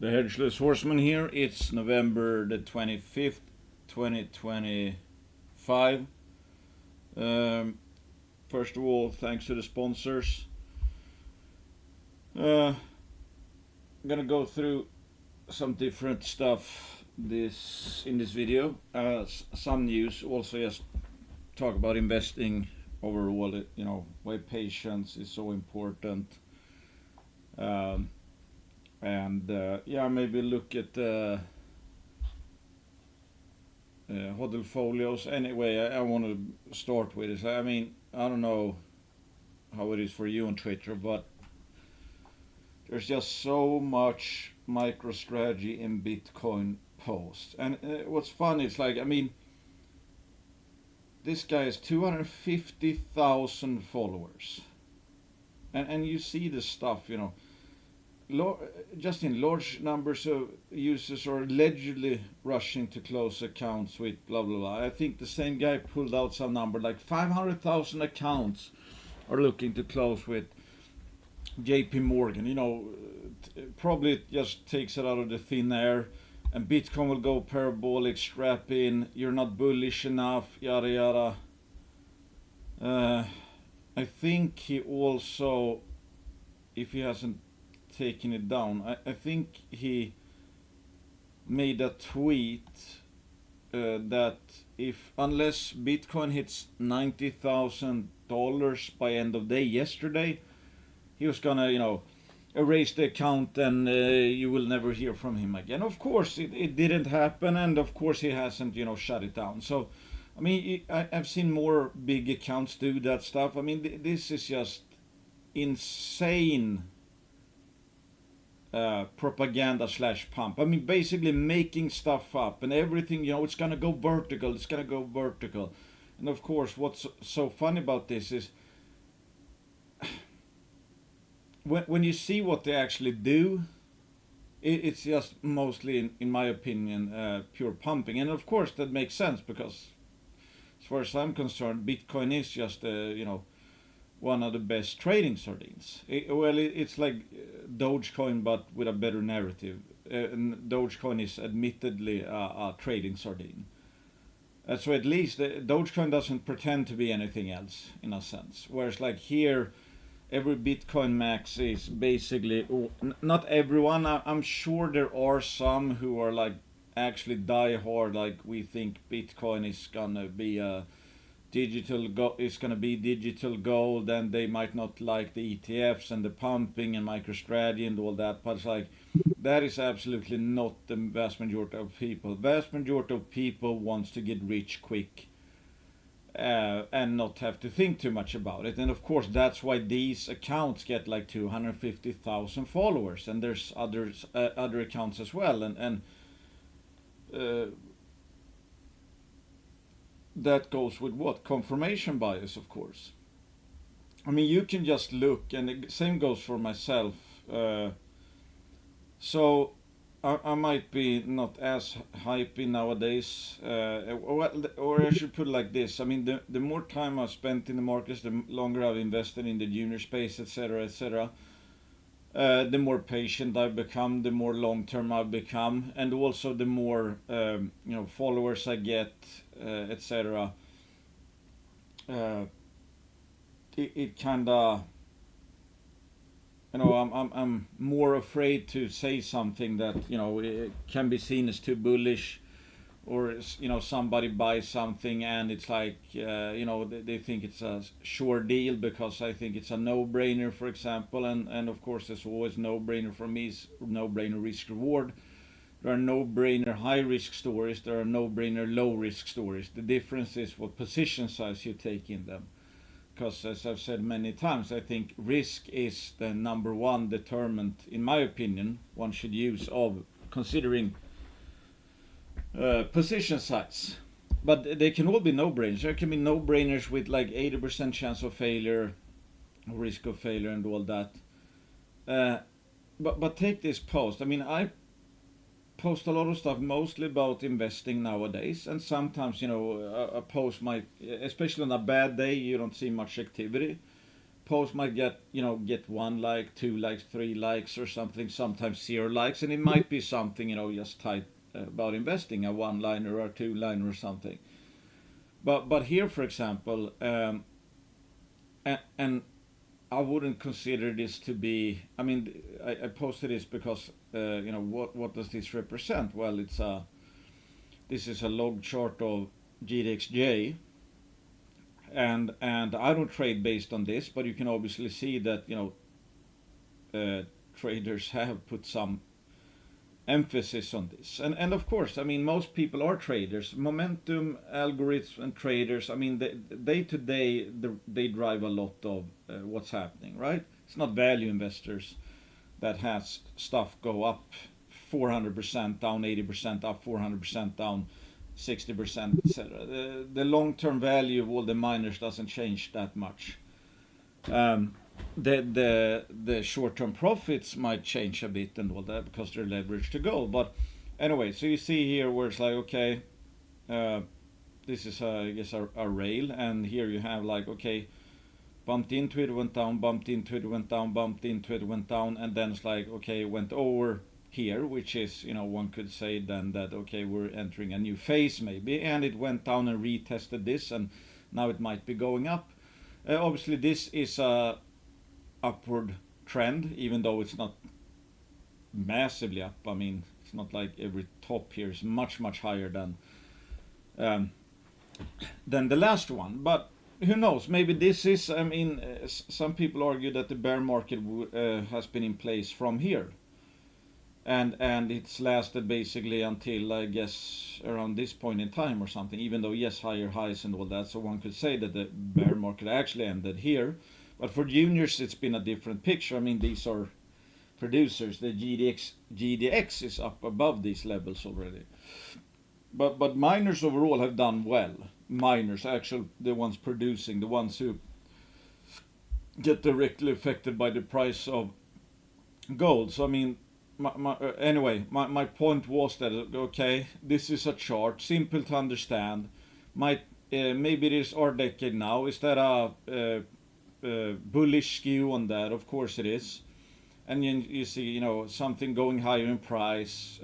The Hedgeless Horseman here. It's November the 25th, 2025. First of all, thanks to the sponsors. I'm gonna go through some different stuff in this video. Some news, also just talk about investing overall. Why patience is so important. Maybe look at hodl folios. Anyway, I want to start with this. I mean, I don't know how it is for you on Twitter, but there's just so much MicroStrategy in Bitcoin posts. And what's funny is, like, I mean, this guy has 250,000 followers. And you see this stuff, just in large numbers of users are allegedly rushing to close accounts with blah blah blah. I think the same guy pulled out some number like 500,000 accounts are looking to close with JP Morgan. Probably it just takes it out of the thin air, and Bitcoin will go parabolic, strap in, you're not bullish enough, yada yada. I think he also, if he hasn't taken it down, I think he made a tweet that unless Bitcoin hits $90,000 by end of day yesterday, he was gonna erase the account, and you will never hear from him again. Of course it didn't happen, and of course he hasn't shut it down. So I mean, I've seen more big accounts do that stuff. I mean, this is just insane propaganda / pump. I mean, basically making stuff up and everything, it's gonna go vertical, And of course, what's so funny about this is when you see what they actually do, it's just mostly, in my opinion, pure pumping. And of course that makes sense, because as far as I'm concerned, Bitcoin is just one of the best trading sardines. It's like Dogecoin, but with a better narrative. And Dogecoin is admittedly a trading sardine. So at least Dogecoin doesn't pretend to be anything else, in a sense. Whereas like here, every Bitcoin max is basically, not everyone, I'm sure there are some who are like actually die hard, like we think Bitcoin is gonna be digital gold, and they might not like the ETFs and the pumping and MicroStrategy and all that, but it's like that is absolutely not the vast majority of people. Vast majority of people wants to get rich quick and not have to think too much about it. And of course that's why these accounts get like 250,000 followers, and there's other accounts as well, and that goes with what? Confirmation bias, of course. I mean, you can just look, and the same goes for myself. So I might be not as hypey nowadays, or I should put it like this. I mean, the more time I've spent in the markets, the longer I've invested in the junior space, etc., etc., the more patient I've become, the more long-term I've become, and also the more followers I get, etc. It kinda, I'm more afraid to say something that it can be seen as too bullish, or somebody buys something and it's like they think it's a sure deal because I think it's a no-brainer, for example, and of course there's always no-brainer for me, no-brainer risk reward. There are no-brainer high risk stories, there are no-brainer low risk stories. The difference is what position size you take in them, because as I've said many times, I think risk is the number one determinant, in my opinion, one should use of considering position size. But they can all be no-brainers. There can be no-brainers with like 80% chance of failure, risk of failure, and all that. But take this post. I mean, I post a lot of stuff mostly about investing nowadays, and sometimes a post might, especially on a bad day, you don't see much activity. post might get 1 like, 2 likes, 3 likes or something, sometimes 0 likes, and it might be something just type about investing, a one-liner or a two-liner or something. But here, for example, and I wouldn't consider this to be. I mean, I posted this because what does this represent? Well, this is a log chart of GDXJ, and I don't trade based on this, but you can obviously see that traders have put some emphasis on this, and of course, I mean, most people are traders, momentum algorithms and traders. I mean, day to day they drive a lot of what's happening, right? It's not value investors that has stuff go up 400% down, 80% up, 400% down, 60%, etc. The long-term value of all the miners doesn't change that much. The short-term profits might change a bit and all that because they're leveraged to gold. But anyway, so you see here where it's like, okay, this is I guess a rail, and here you have like, okay, bumped into it, went down, bumped into it, went down, bumped into it, went down, and then it's like, okay, it went over here, which is, one could say then that, okay, we're entering a new phase maybe, and it went down and retested this, and now it might be going up. Obviously, this is a upward trend, even though it's not massively up. I mean, it's not like every top here is much higher than the last one, but who knows? Maybe this is. I mean, some people argue that the bear market has been in place from here, and it's lasted basically until, I guess, around this point in time or something. Even though, yes, higher highs and all that, so one could say that the bear market actually ended here. But for juniors, it's been a different picture. I mean, these are producers. The GDX is up above these levels already. But miners overall have done well. Miners, actually, the ones producing, the ones who get directly affected by the price of gold. So I mean, my point was that, okay, this is a chart, simple to understand. Maybe it is our decade now. Is that a bullish skew on that? Of course it is. And you see, something going higher in price.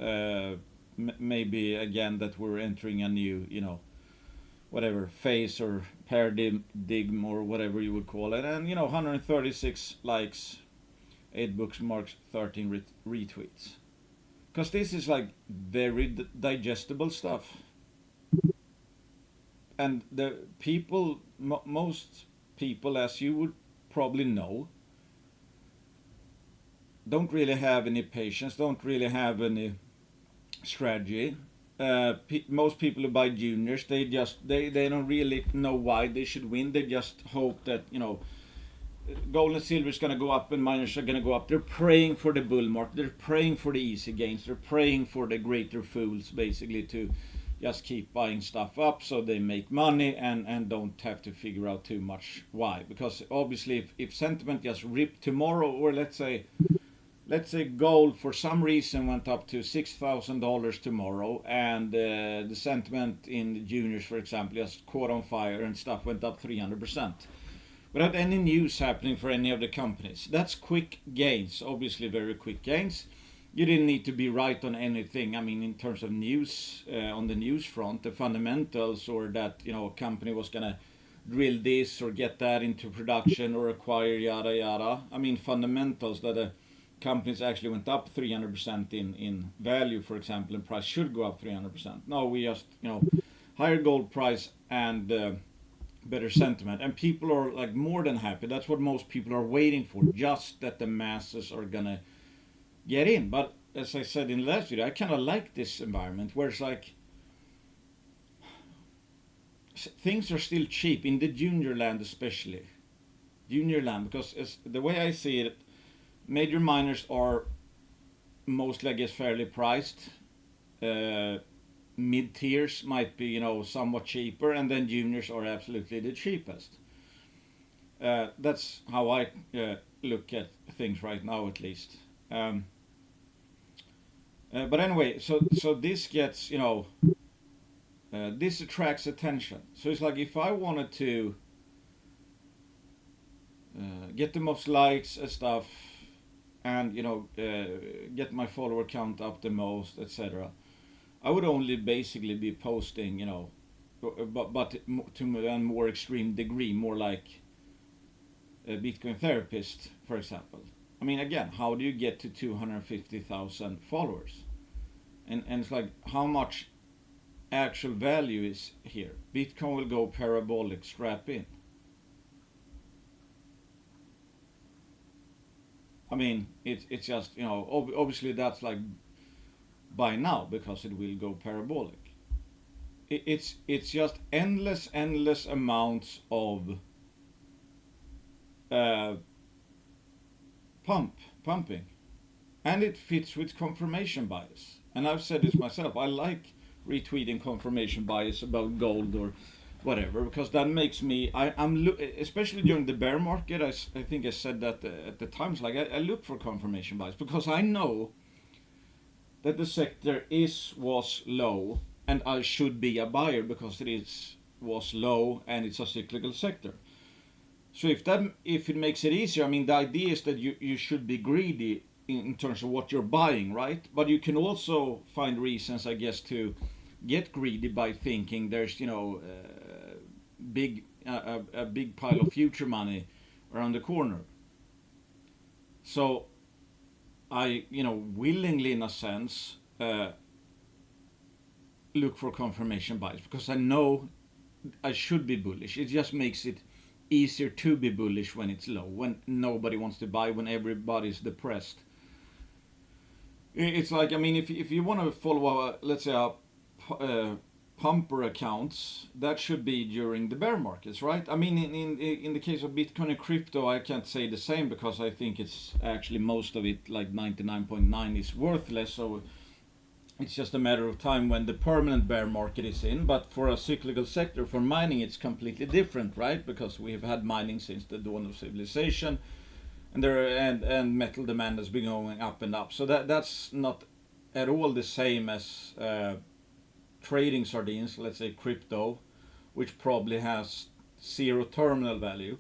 Maybe again that we're entering a new, whatever phase or paradigm or whatever you would call it. And 136 likes, 8 bookmarks, 13 retweets. Because this is like very digestible stuff. And the people, most people, as you would probably know, don't really have any patience, don't really have any strategy. Most people who buy juniors, they don't really know why they should win. They just hope that gold and silver is going to go up and miners are going to go up. They're praying for the bull market. They're praying for the easy gains. They're praying for the greater fools, basically, to just keep buying stuff up so they make money and don't have to figure out too much why. Because obviously, if sentiment just ripped tomorrow, or let's say gold for some reason went up to $6,000 tomorrow, and the sentiment in the juniors, for example, just caught on fire and stuff went up 300%. Without any news happening for any of the companies. That's quick gains, obviously very quick gains. You didn't need to be right on anything. I mean, in terms of news, on the news front, the fundamentals, or that a company was gonna drill this or get that into production or acquire yada yada. I mean, fundamentals that the companies actually went up 300% in value, for example, and price should go up 300%. No, we just higher gold price and better sentiment, and people are like more than happy. That's what most people are waiting for, just that the masses are gonna get in. But as I said in the last video, I kind of like this environment where it's like things are still cheap in the junior land, especially junior land, because the way I see it, major miners are mostly, I guess, fairly priced. Mid tiers might be somewhat cheaper, and then juniors are absolutely the cheapest. That's how I look at things right now, at least. But anyway, so this gets this attracts attention. So it's like if I wanted to get the most likes and stuff, and get my follower count up the most, etc. I would only basically be posting, but to a more extreme degree, more like a Bitcoin therapist, for example. I mean, again, how do you get to 250,000 followers? And it's like, how much actual value is here? Bitcoin will go parabolic, strap in. I mean, it's just, obviously that's like by now because it will go parabolic. It's just endless amounts of uh, pumping, and it fits with confirmation bias. And I've said this myself. I like retweeting confirmation bias about gold or whatever because that makes me. Especially during the bear market. I think I said that at the times. Like I look for confirmation bias because I know that the sector was low and I should be a buyer because was low and it's a cyclical sector. So if it makes it easier, I mean the idea is that you should be greedy in terms of what you're buying, right? But you can also find reasons, I guess, to get greedy by thinking there's a big pile of future money around the corner. So I willingly in a sense look for confirmation bias because I know I should be bullish. It just makes it easier to be bullish when it's low, when nobody wants to buy, when everybody's depressed. It's like, I mean, if you want to follow let's say pumper accounts, that should be during the bear markets, right? I mean, in the case of Bitcoin and crypto, I can't say the same because I think it's actually most of it, like 99.9, is worthless. So it's just a matter of time when the permanent bear market is in. But for a cyclical sector, for mining, it's completely different, right? Because we have had mining since the dawn of civilization, and metal demand has been going up and up. So that's not at all the same as trading sardines, let's say crypto, which probably has zero terminal value.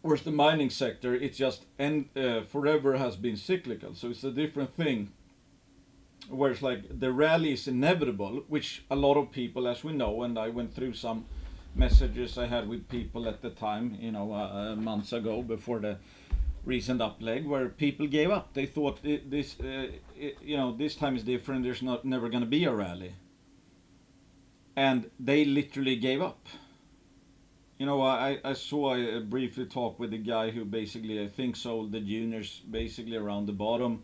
Whereas the mining sector, it's just forever has been cyclical. So it's a different thing. Whereas like the rally is inevitable, which a lot of people, as we know, and I went through some messages I had with people at the time, months ago before the recent up leg, where people gave up. They thought this time is different. There's never going to be a rally, and they literally gave up. I saw I briefly talked with a guy who basically I think sold the juniors basically around the bottom,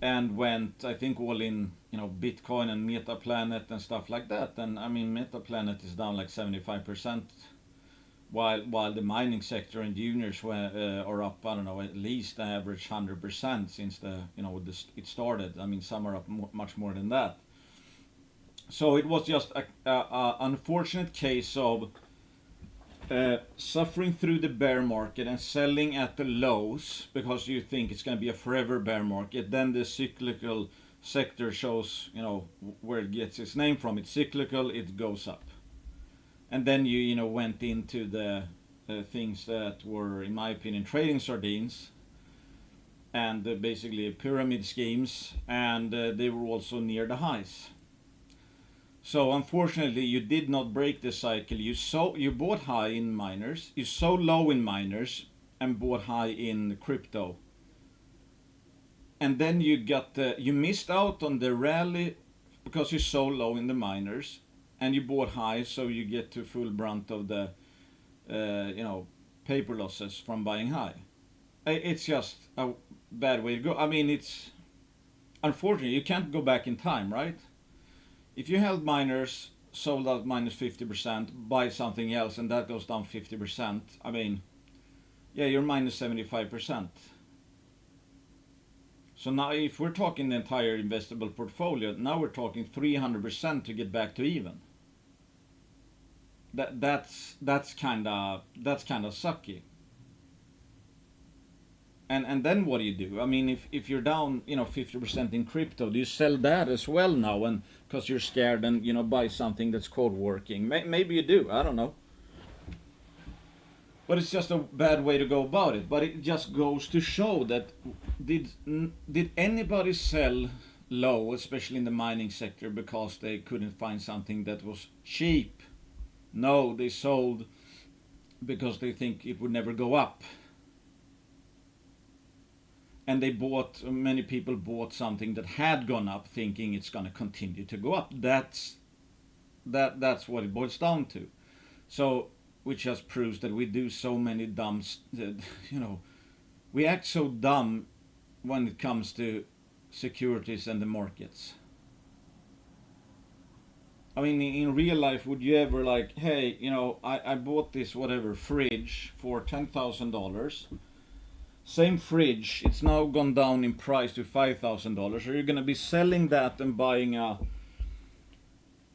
and went I think all in Bitcoin and MetaPlanet and stuff like that. And I mean MetaPlanet is down like 75%. While the mining sector and juniors are up, I don't know, at least an average 100% since it started. I mean, some are up much more than that. So it was just a unfortunate case of suffering through the bear market and selling at the lows because you think it's going to be a forever bear market. Then the cyclical sector shows, where it gets its name from. It's cyclical, it goes up. And then you went into the things that were, in my opinion, trading sardines and basically pyramid schemes, and they were also near the highs. So unfortunately, you did not break the cycle. You bought high in miners, you sold low in miners, and bought high in crypto. And then you missed out on the rally because you sold low in the miners, and you bought high, so you get to full brunt of the paper losses from buying high. It's just a bad way to go. I mean, it's unfortunately you can't go back in time, right? If you held miners, sold out minus 50%, buy something else, and that goes down 50%, I mean, yeah, you're minus 75%. So now if we're talking the entire investable portfolio, now we're talking 300% to get back to even. That's kind of sucky. And then what do? I mean, if you're down 50% in crypto, do you sell that as well now, and because you're scared, and buy something that's code working? Maybe you do. I don't know. But it's just a bad way to go about it. But it just goes to show that did anybody sell low, especially in the mining sector, because they couldn't find something that was cheap? No, they sold because they think it would never go up. And many people bought something that had gone up thinking it's going to continue to go up. That's what it boils down to. So, which just proves that we do so many we act so dumb when it comes to securities and the markets. I mean, in real life, would you ever like, hey, I bought this whatever fridge for $10,000. Same fridge, it's now gone down in price to $5,000. Are you going to be selling that and buying a,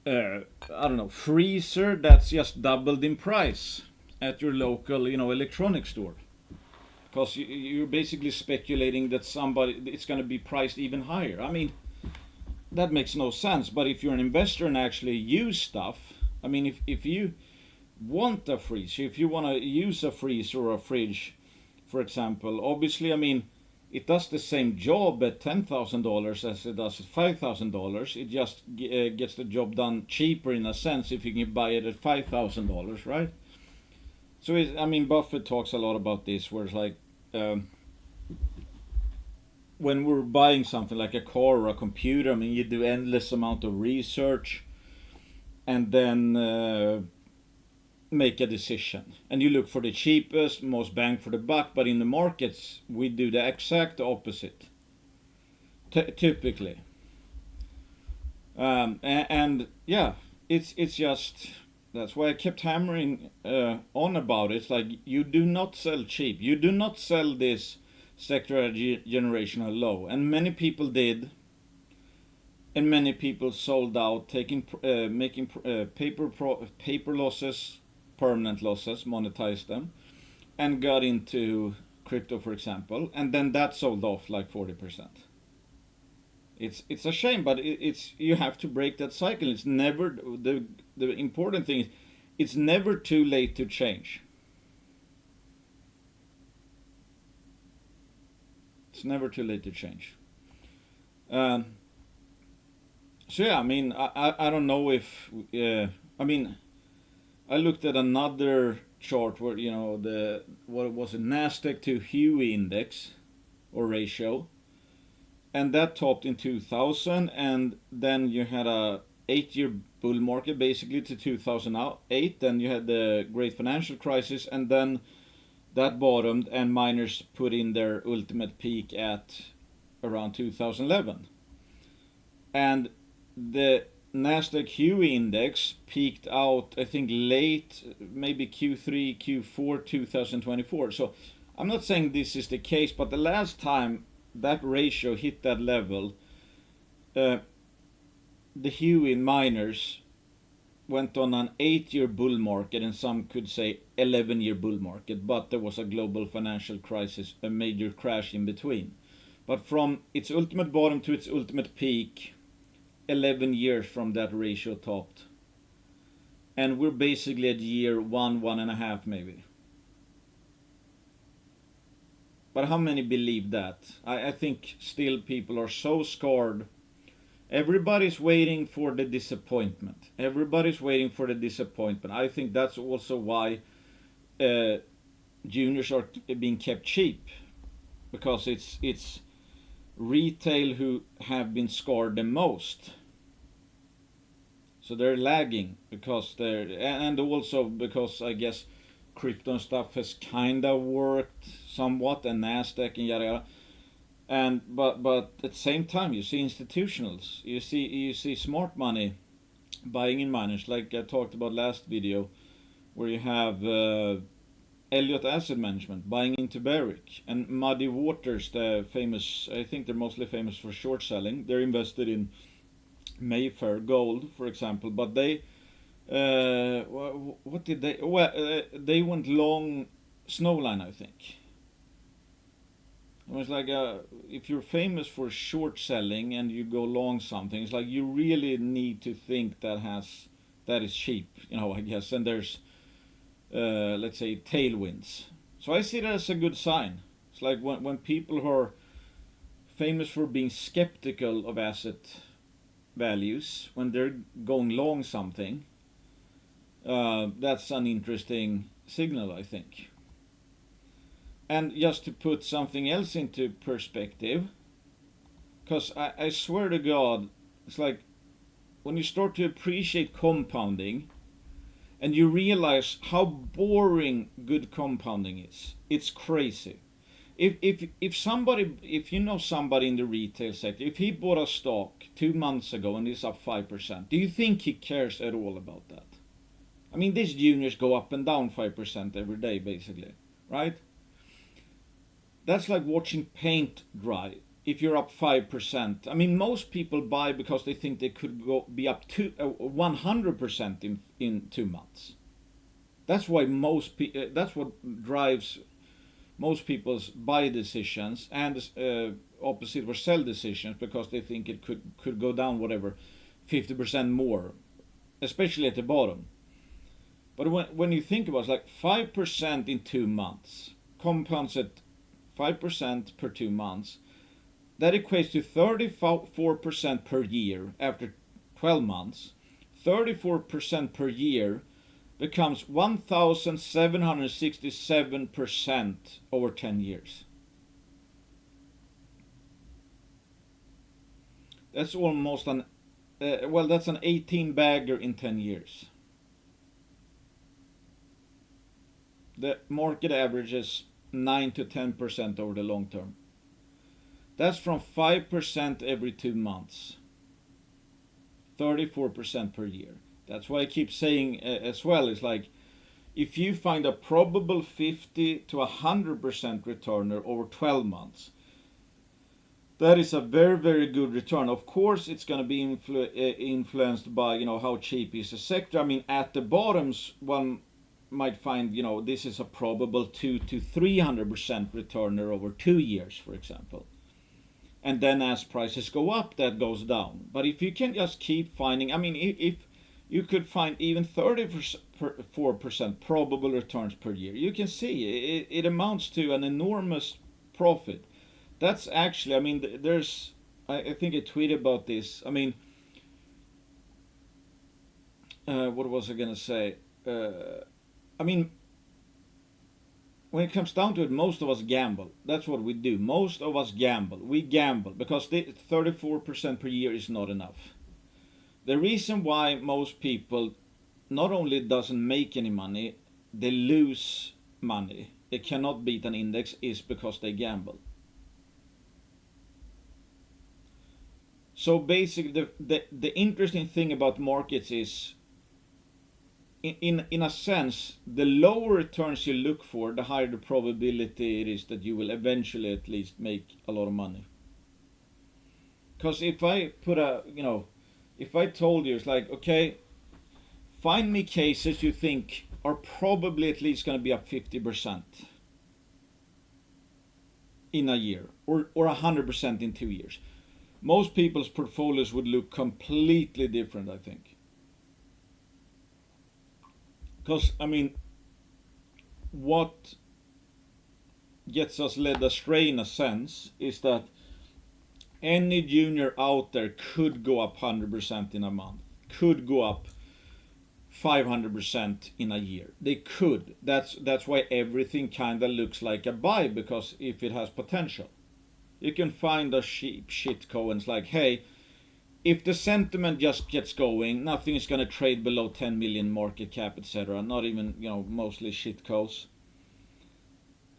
I don't know, freezer that's just doubled in price at your local, electronics store? Because you're basically speculating that it's going to be priced even higher. I mean, that makes no sense. But if you're an investor and actually use stuff, I mean, if you want a freezer, if you want to use a freezer or a fridge, for example, obviously, I mean, it does the same job at $10,000 as it does at $5,000. It just gets the job done cheaper in a sense if you can buy it at $5,000, right? So, I mean, Buffett talks a lot about this, where it's like, when we're buying something like a car or a computer, I mean, you do endless amount of research and then make a decision. And you look for the cheapest, most bang for the buck, but in the markets, we do the exact opposite, typically. And yeah, it's just, that's why I kept hammering on about it. It's like, you do not sell cheap. You do not sell this sector at generational low. And many people did. And many people sold out, making paper losses, permanent losses, monetized them, and got into crypto, for example. And then that sold off like 40%. It's a shame, but it's you have to break that cycle. It's never the important thing is it's never too late to change. It's never too late to change. So yeah, I mean, I don't know if I mean, I looked at another chart where what was a Nasdaq to Huey index or ratio, and that topped in 2000, and then you had a 8-year bull market basically to 2008. Then you had the great financial crisis, and then that bottomed, and miners put in their ultimate peak at around 2011, and the Nasdaq Huey index peaked out, I think, late, maybe Q3, Q4 2024. So I'm not saying this is the case, but the last time that ratio hit that level, the Huey miners went on an 8-year bull market, and some could say 11-year bull market, but there was a global financial crisis, a major crash in between. But from its ultimate bottom to its ultimate peak, 11 years from that ratio topped. And we're basically at year 1.5 maybe. But how many believe that? I think still people are so scared. Everybody's waiting for the disappointment. Everybody's waiting for the disappointment. I think that's also why juniors are being kept cheap. Because it's retail who have been scored the most. So they're lagging because and also because I guess crypto and stuff has kind of worked somewhat, and Nasdaq and yada yada. And but at the same time, you see institutionals, you see smart money buying in miners, like I talked about last video, where you have Elliott Asset Management buying into Barrick, and Muddy Waters, the famous, I think they're mostly famous for short selling. They're invested in Mayfair Gold, for example, but they what did they? Well, they went long Snowline, I think. It was like if you're famous for short selling and you go long something, it's like you really need to think that is cheap, I guess. And there's let's say, tailwinds. So I see that as a good sign. It's like when people who are famous for being skeptical of asset values, when they're going long something, that's an interesting signal, I think. And just to put something else into perspective, because I swear to God, it's like when you start to appreciate compounding and you realize how boring good compounding is, it's crazy. If you know somebody in the retail sector, if he bought a stock 2 months ago and it's up 5%, do you think he cares at all about that? I mean, these juniors go up and down 5% every day, basically, right? That's like watching paint dry. If you're up 5%, I mean, most people buy because they think they could be up to 100% in 2 months. That's why that's what drives most people's buy decisions and opposite or sell decisions, because they think it could go down whatever 50% more, especially at the bottom. But when you think about it, like 5% in 2 months compounds at 5% per 2 months, that equates to 34% per year after 12 months. 34% per year becomes 1,767% over 10 years. That's almost that's an 18 bagger in 10 years. The market average is 9 to 10% over the long term. That's from 5% every 2 months. 34% per year. That's why I keep saying as well, it's like if you find a probable 50 to 100% returner over 12 months, that is a very, very good return. Of course, it's going to be influenced by, how cheap is the sector. I mean, at the bottoms, one might find, this is a probable 2 to 300% returner over 2 years, for example. And then as prices go up, that goes down. But if you can just keep finding, I mean, if you could find even 34% probable returns per year, you can see it amounts to an enormous profit. That's actually, I mean, I think I tweeted about this. I mean, what was I going to say? I mean, when it comes down to it, most of us gamble. That's what we do. Most of us gamble. We gamble because 34% per year is not enough. The reason why most people not only doesn't make any money, they lose money. They cannot beat an index is because they gamble. So basically, the interesting thing about markets is, in a sense, the lower returns you look for, the higher the probability it is that you will eventually at least make a lot of money. Because if I if I told you, it's like, okay, find me cases you think are probably at least going to be up 50% in a year, or 100% in 2 years. Most people's portfolios would look completely different, I think. Because, I mean, what gets us led astray in a sense is that any junior out there could go up 100% in a month, could go up 500% in a year. They could. That's why everything kind of looks like a buy, because if it has potential. You can find a cheap shitco and it's like, hey, if the sentiment just gets going, nothing is going to trade below 10 million market cap, etc. Not even, mostly shitcos.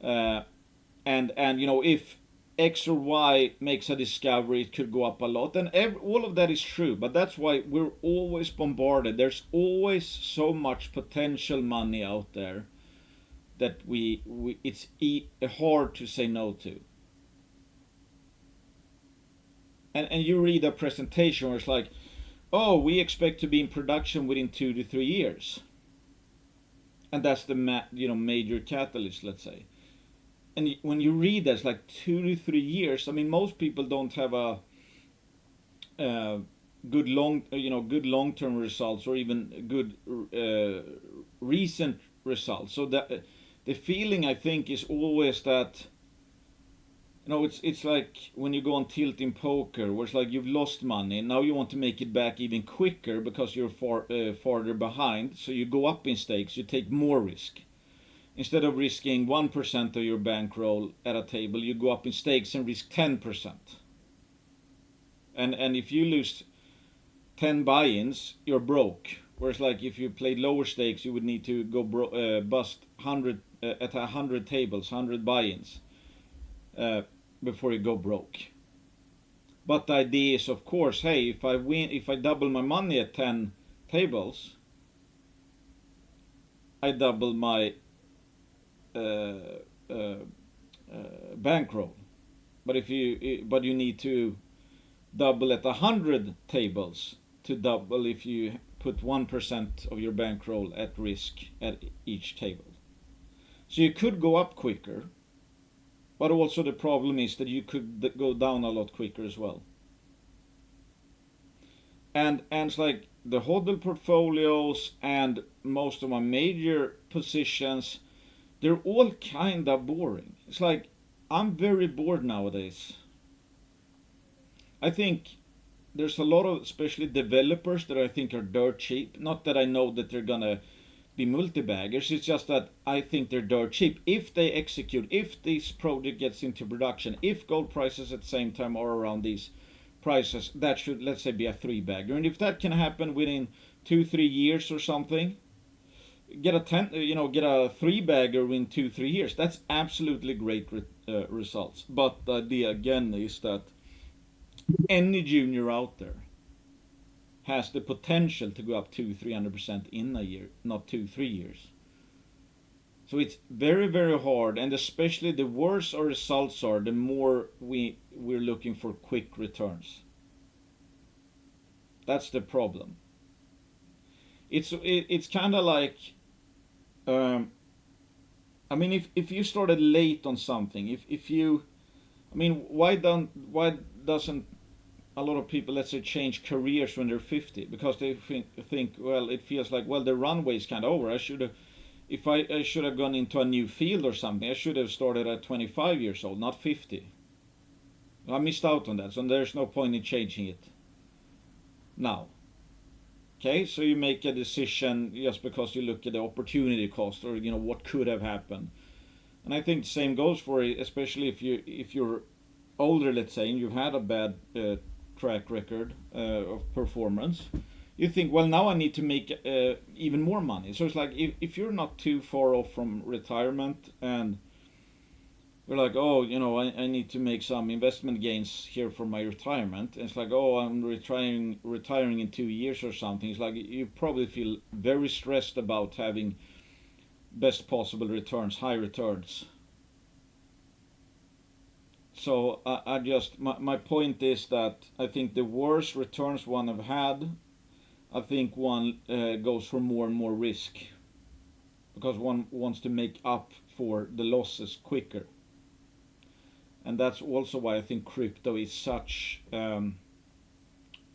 And if X or Y makes a discovery, it could go up a lot. And all of that is true, but that's why we're always bombarded. There's always so much potential money out there that it's hard to say no to. And you read a presentation where it's like, oh, we expect to be in production within 2 to 3 years, and that's the major catalyst, let's say. And when you read that, it's like 2 to 3 years. I mean, most people don't have a good long-term results, or even good recent results. So the feeling, I think, is always that, it's like when you go on tilt in poker, where it's like you've lost money, and now you want to make it back even quicker because you're farther behind. So you go up in stakes, you take more risk. Instead of risking 1% of your bankroll at a table, you go up in stakes and risk 10%. And if you lose 10 buy-ins, you're broke. Whereas like if you played lower stakes, you would need to go bust 100 at 100 tables, 100 buy-ins before you go broke. But the idea is, of course, hey, if I double my money at 10 tables, I double my bankroll. But you need to double at 100 tables to double if you put 1% of your bankroll at risk at each table. So you could go up quicker, but also the problem is that you could go down a lot quicker as well. And it's like the hodl portfolios and most of my major positions, they're all kind of boring. It's like I'm very bored nowadays. I think there's a lot of, especially developers, that I think are dirt cheap. Not that I know that they're gonna be multi-baggers. It's just that I think they're dirt cheap. If they execute, if this project gets into production, if gold prices at the same time are around these prices, that should, let's say, be a 3-bagger. And if that can happen within 2-3 years or something, get a 3-bagger in 2-3 years. That's absolutely great results. But the idea again is that any junior out there has the potential to go up 200-300% in a year, not 2-3 years. So it's very, very hard, and especially the worse our results are, the more we're looking for quick returns. That's the problem. It's kind of like, I mean, if you started late on something, if you, I mean, why doesn't a lot of people, let's say, change careers when they're 50? Because they think, well, it feels like, well, the runway's kind of over. I should have gone into a new field or something, I should have started at 25 years old, not 50. I missed out on that, so there's no point in changing it now. Okay, so you make a decision just because you look at the opportunity cost, or what could have happened. And I think the same goes for, especially if you're older, let's say, and you've had a bad track record of performance. You think, well, now I need to make even more money. So it's like, if you're not too far off from retirement, and you're like, oh, I need to make some investment gains here for my retirement. And it's like, oh, I'm retiring in 2 years or something. It's like you probably feel very stressed about having best possible returns, high returns. So my point is that I think the worse returns one have had, I think one goes for more and more risk, because one wants to make up for the losses quicker. And that's also why I think crypto is such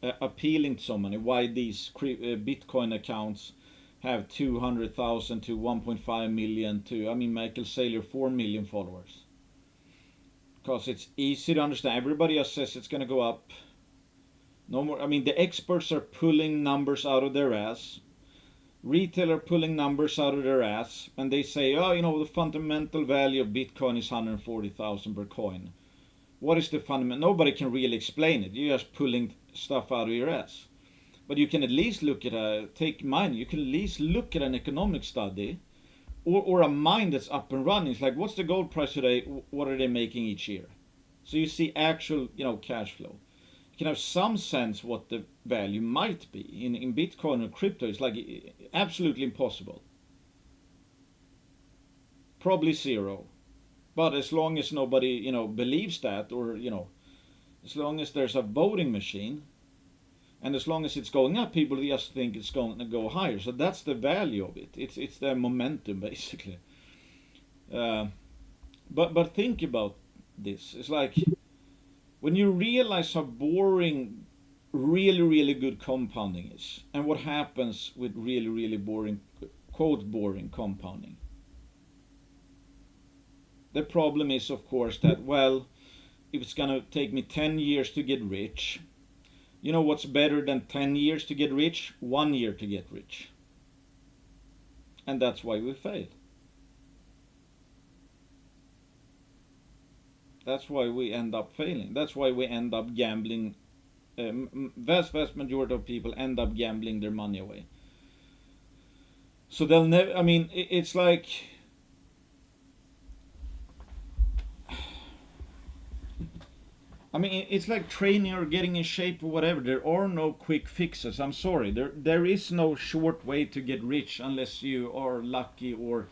appealing to so many. Why these Bitcoin accounts have 200,000 to 1.5 million to, I mean, Michael Saylor 4 million followers. Because it's easy to understand. Everybody else says it's going to go up. No more. I mean, the experts are pulling numbers out of their ass. Retail are pulling numbers out of their ass, and they say, oh, the fundamental value of Bitcoin is 140,000 per coin. What is the fundamental? Nobody can really explain it. You're just pulling stuff out of your ass. But you can at least look at take mine. You can at least look at an economic study, or a mine that's up and running. It's like, what's the gold price today? What are they making each year? So you see actual, cash flow. You can have some sense what the value might be. In Bitcoin or crypto, it's like absolutely impossible. Probably zero. But as long as nobody, believes that, or, as long as there's a voting machine, and as long as it's going up, people just think it's going to go higher. So that's the value of it. It's the momentum, basically. But think about this. It's like, when you realize how boring really, really good compounding is, and what happens with really, really boring quote boring compounding. The problem is, of course, that, well, if it's gonna take me 10 years to get rich, you know what's better than 10 years to get rich? 1 year to get rich. And that's why we fail. That's why we end up failing. That's why we end up gambling. Vast majority of people end up gambling their money away. So they'll never, I mean, it's like, I mean, it's like training or getting in shape or whatever. There are no quick fixes. I'm sorry. There is no short way to get rich unless you are lucky or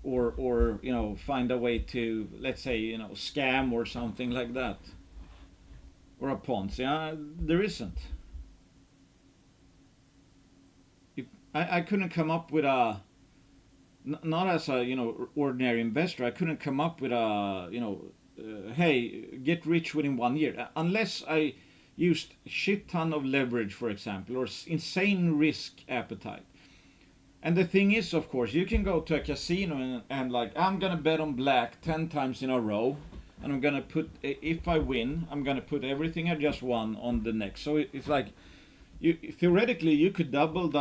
you know, find a way to, let's say, you know, scam or something like that, or a Ponzi. There isn't. If, I couldn't come up with a, not as a, you know, ordinary investor. I couldn't come up with a, you know, hey, get rich within 1 year, unless I used a shit ton of leverage, for example, or insane risk appetite. And the thing is, of course, you can go to a casino and like, I'm gonna bet on black 10 times in a row, and I'm gonna put, if I win, I'm gonna put everything I just won on the next. So it's like, you theoretically you could double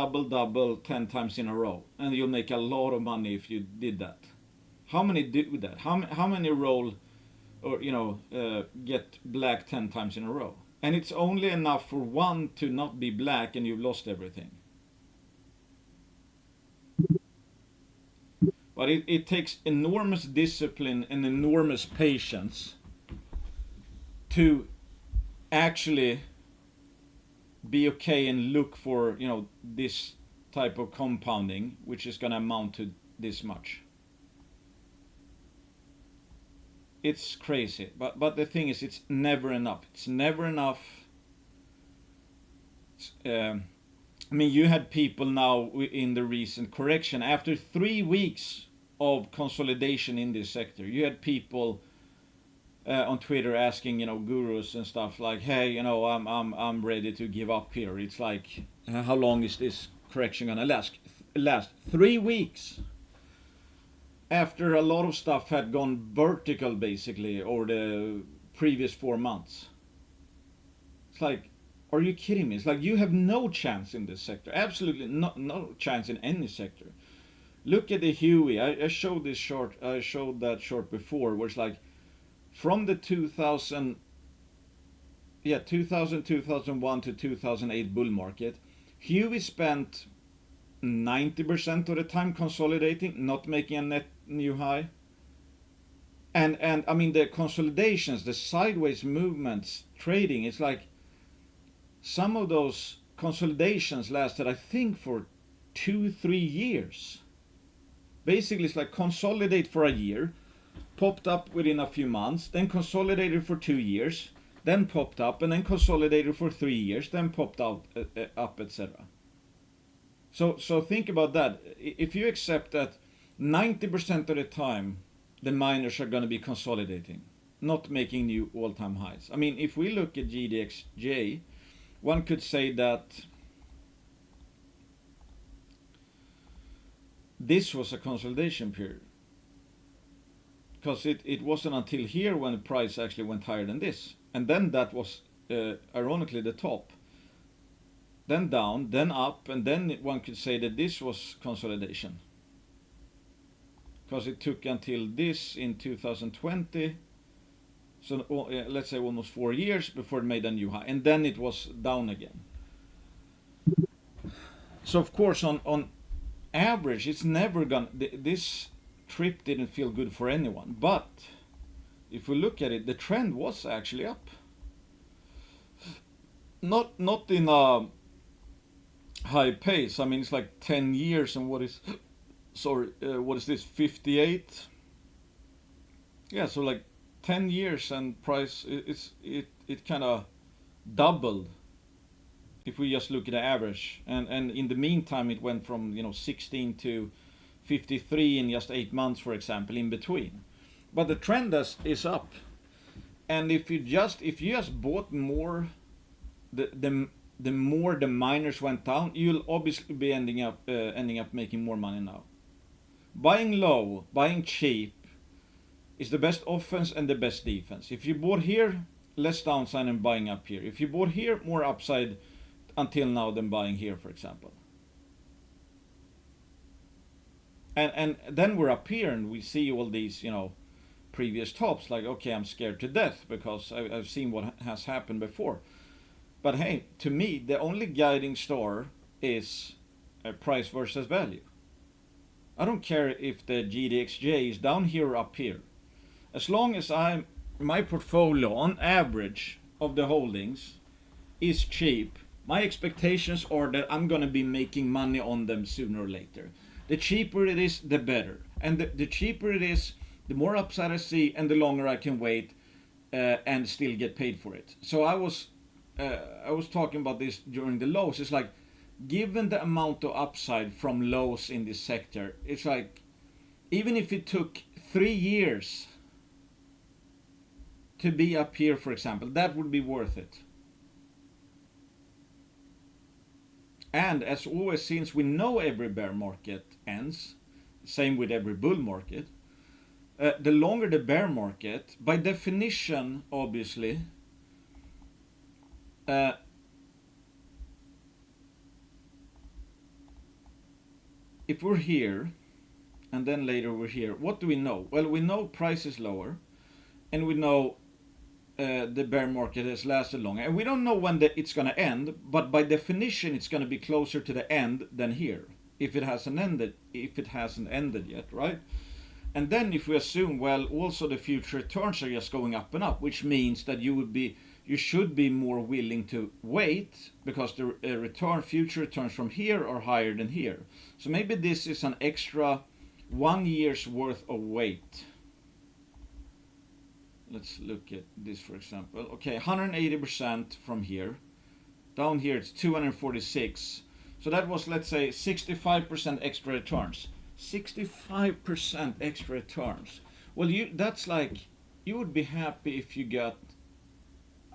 10 times in a row, and you'll make a lot of money if you did that. How many do that? How many roll, or you know, get black 10 times in a row? And it's only enough for one to not be black, and you've lost everything. But it takes enormous discipline and enormous patience to actually be okay and look for, you know, this type of compounding, which is going to amount to this much. It's crazy. But the thing is, it's never enough. It's never enough. I mean, you had people now in the recent correction, after 3 weeks of consolidation in this sector, you had people on Twitter asking, you know, gurus and stuff like, hey, you know, I'm ready to give up here. It's like, how long is this correction gonna last? 3 weeks after a lot of stuff had gone vertical basically over the previous 4 months. It's like, are you kidding me? It's like, you have no chance in this sector. Absolutely no chance in any sector. Look at the Huey. I showed this short. I showed that short before, where it's like, from the 2001 to 2008 bull market, Huey spent 90% of the time consolidating, not making a net new high. And I mean, the consolidations, the sideways movements, trading, it's like, some of those consolidations lasted, I think, for 2-3 years. Basically, it's like consolidate for a year, popped up within a few months, then consolidated for 2 years, then popped up, and then consolidated for 3 years, then popped out up, etc. So think about that. If you accept that 90% of the time the miners are going to be consolidating, not making new all-time highs. I mean, if we look at GDXJ, one could say that this was a consolidation period, because it wasn't until here when the price actually went higher than this, and then that was ironically the top, then down, then up, and then one could say that this was consolidation, because it took until this in 2020, so let's say almost 4 years before it made a new high, and then it was down again. So of course, on average, it's never gonna, this trip didn't feel good for anyone. But if we look at it, the trend was actually up. Not in a high pace. I mean, it's like 10 years, and what is this, 58? Yeah, so like 10 years, and price, it kind of doubled if we just look at the average, and in the meantime it went from, you know, 16 to 53 in just 8 months, for example, in between. But the trend is up, and if you just bought more, the the more the miners went down, you'll obviously be ending up making more money now. Buying low, buying cheap is the best offense and the best defense. If you bought here, less downside and buying up here. If you bought here, more upside until now than buying here, for example. And then we're up here and we see all these, previous tops. Like, okay, I'm scared to death because I've seen what has happened before. But hey, to me, the only guiding star is price versus value. I don't care if the GDXJ is down here or up here. As long as my portfolio on average of the holdings is cheap, my expectations are that I'm gonna be making money on them sooner or later. The cheaper it is, the better. And the cheaper it is, the more upside I see and the longer I can wait and still get paid for it. So I was talking about this during the lows. It's like, given the amount of upside from lows in this sector, it's like, even if it took 3 years to be up here, for example, that would be worth it. And as always, since we know every bear market ends, same with every bull market, the longer the bear market, by definition, obviously, if we're here, and then later we're here, what do we know? Well, we know price is lower, and we know the bear market has lasted longer. And we don't know when it's going to end, but by definition, it's going to be closer to the end than here, if it hasn't ended yet, right? And then if we assume, well, also the future returns are just going up and up, which means that you should be more willing to wait because the future returns from here are higher than here. So maybe this is an extra 1 year's worth of wait. Let's look at this, for example. Okay, 180% from here. Down here it's 246. So that was, let's say, 65% extra returns. 65% extra returns. Well, that's like, you would be happy if you got,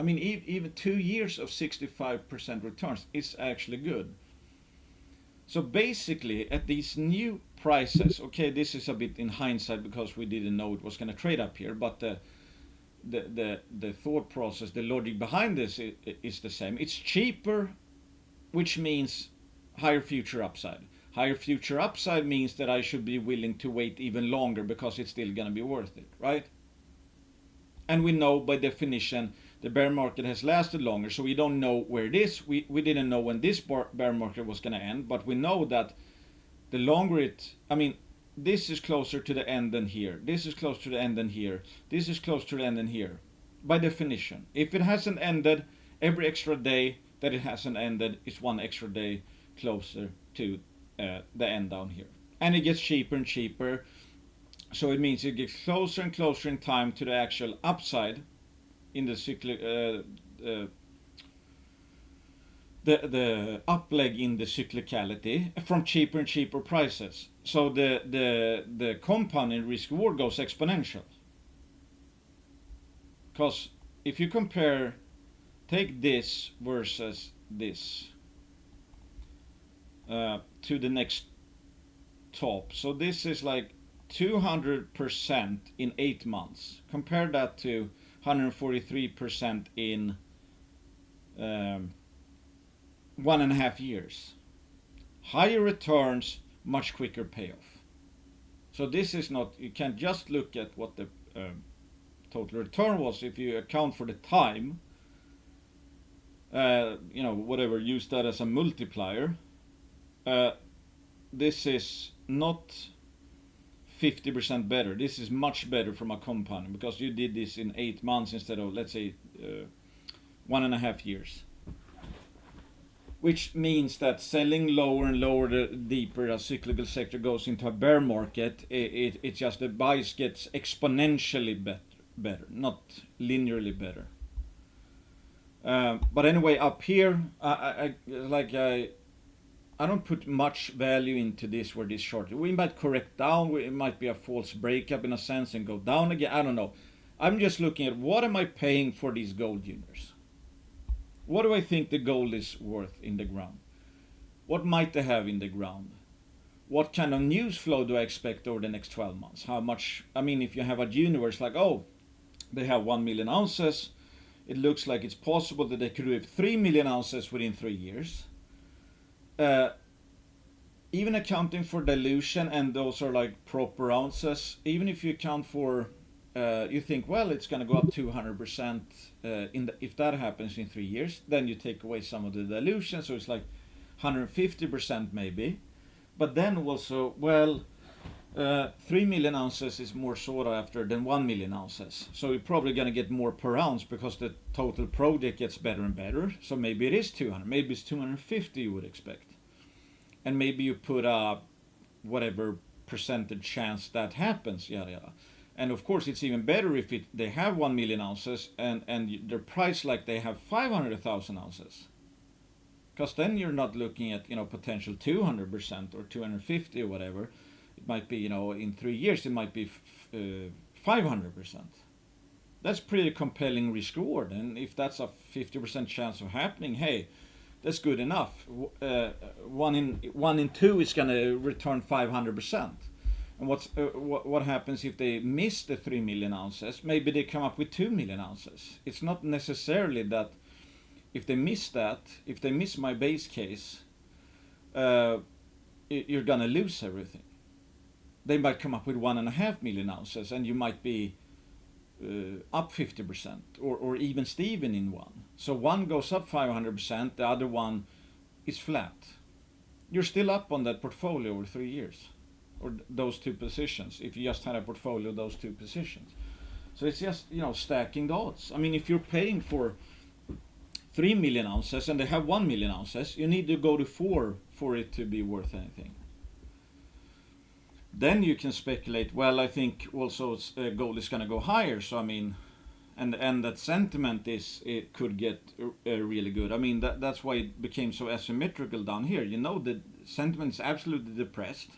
even 2 years of 65% returns is actually good. So basically, at these new prices, okay, this is a bit in hindsight because we didn't know it was going to trade up here, but the thought process, the logic behind this is the same. It's cheaper, which means higher future upside. Higher future upside means that I should be willing to wait even longer because it's still going to be worth it, right? And we know by definition the bear market has lasted longer, so we don't know where it is. We didn't know when this bear market was going to end, but we know that the longer this is closer to the end than here. This is closer to the end than here. This is closer to the end than here. By definition. If it hasn't ended, every extra day that it hasn't ended is one extra day closer to the end down here. And it gets cheaper and cheaper. So it means it gets closer and closer in time to the actual upside in the cyclic, the up leg in the cyclicality from cheaper and cheaper prices. So the compounding risk reward goes exponential. Because if you take this versus this to the next top. So this is like 200% in 8 months. Compare that to 143% in 1.5 years. Higher returns, much quicker payoff. So this is not, you can't just look at what the total return was if you account for the time. Whatever, use that as a multiplier. This is not 50% better. This is much better from a compounding because you did this in 8 months instead of, let's say, 1.5 years. Which means that selling lower and lower the deeper a cyclical sector goes into a bear market, it's just the bias gets exponentially better, not linearly better. But anyway, up here, I don't put much value into this where this short. We might correct down, it might be a false breakup in a sense and go down again, I don't know. I'm just looking at what am I paying for these gold juniors. What do I think the gold is worth in the ground? What might they have in the ground? What kind of news flow do I expect over the next 12 months? How much, I mean, if you have a universe like, oh, they have 1 million ounces, it looks like it's possible that they could have 3 million ounces within 3 years. Even accounting for dilution, and those are like proper ounces, even if you account for, you think, well, it's going to go up 200% if that happens in 3 years, then you take away some of the dilution, so it's like 150% maybe. But then also, well, 3 million ounces is more sought after than 1 million ounces. So you're probably going to get more per ounce because the total project gets better and better. So maybe it is 200, maybe it's 250 you would expect. And maybe you put a whatever percentage chance that happens, yada yada. And of course, it's even better if they have 1 million ounces and they're priced like they have 500,000 ounces. Because then you're not looking at, potential 200% or 250 or whatever. It might be, in 3 years, it might be 500%. That's pretty compelling risk reward. And if that's a 50% chance of happening, hey, that's good enough. One in two is going to return 500%. And what happens if they miss the 3 million ounces? Maybe they come up with 2 million ounces. It's not necessarily that if they miss my base case, you're going to lose everything. They might come up with 1.5 million ounces, and you might be up 50% or even Steven in one. So one goes up 500%, the other one is flat. You're still up on that portfolio over 3 years, or those two positions, if you just had a portfolio of those two positions. So it's just, stacking the odds. I mean, if you're paying for 3 million ounces and they have 1 million ounces, you need to go to 4 for it to be worth anything. Then you can speculate, well, I think also gold is going to go higher. So, I mean, and that sentiment it could get really good. I mean, that's why it became so asymmetrical down here. The sentiment is absolutely depressed.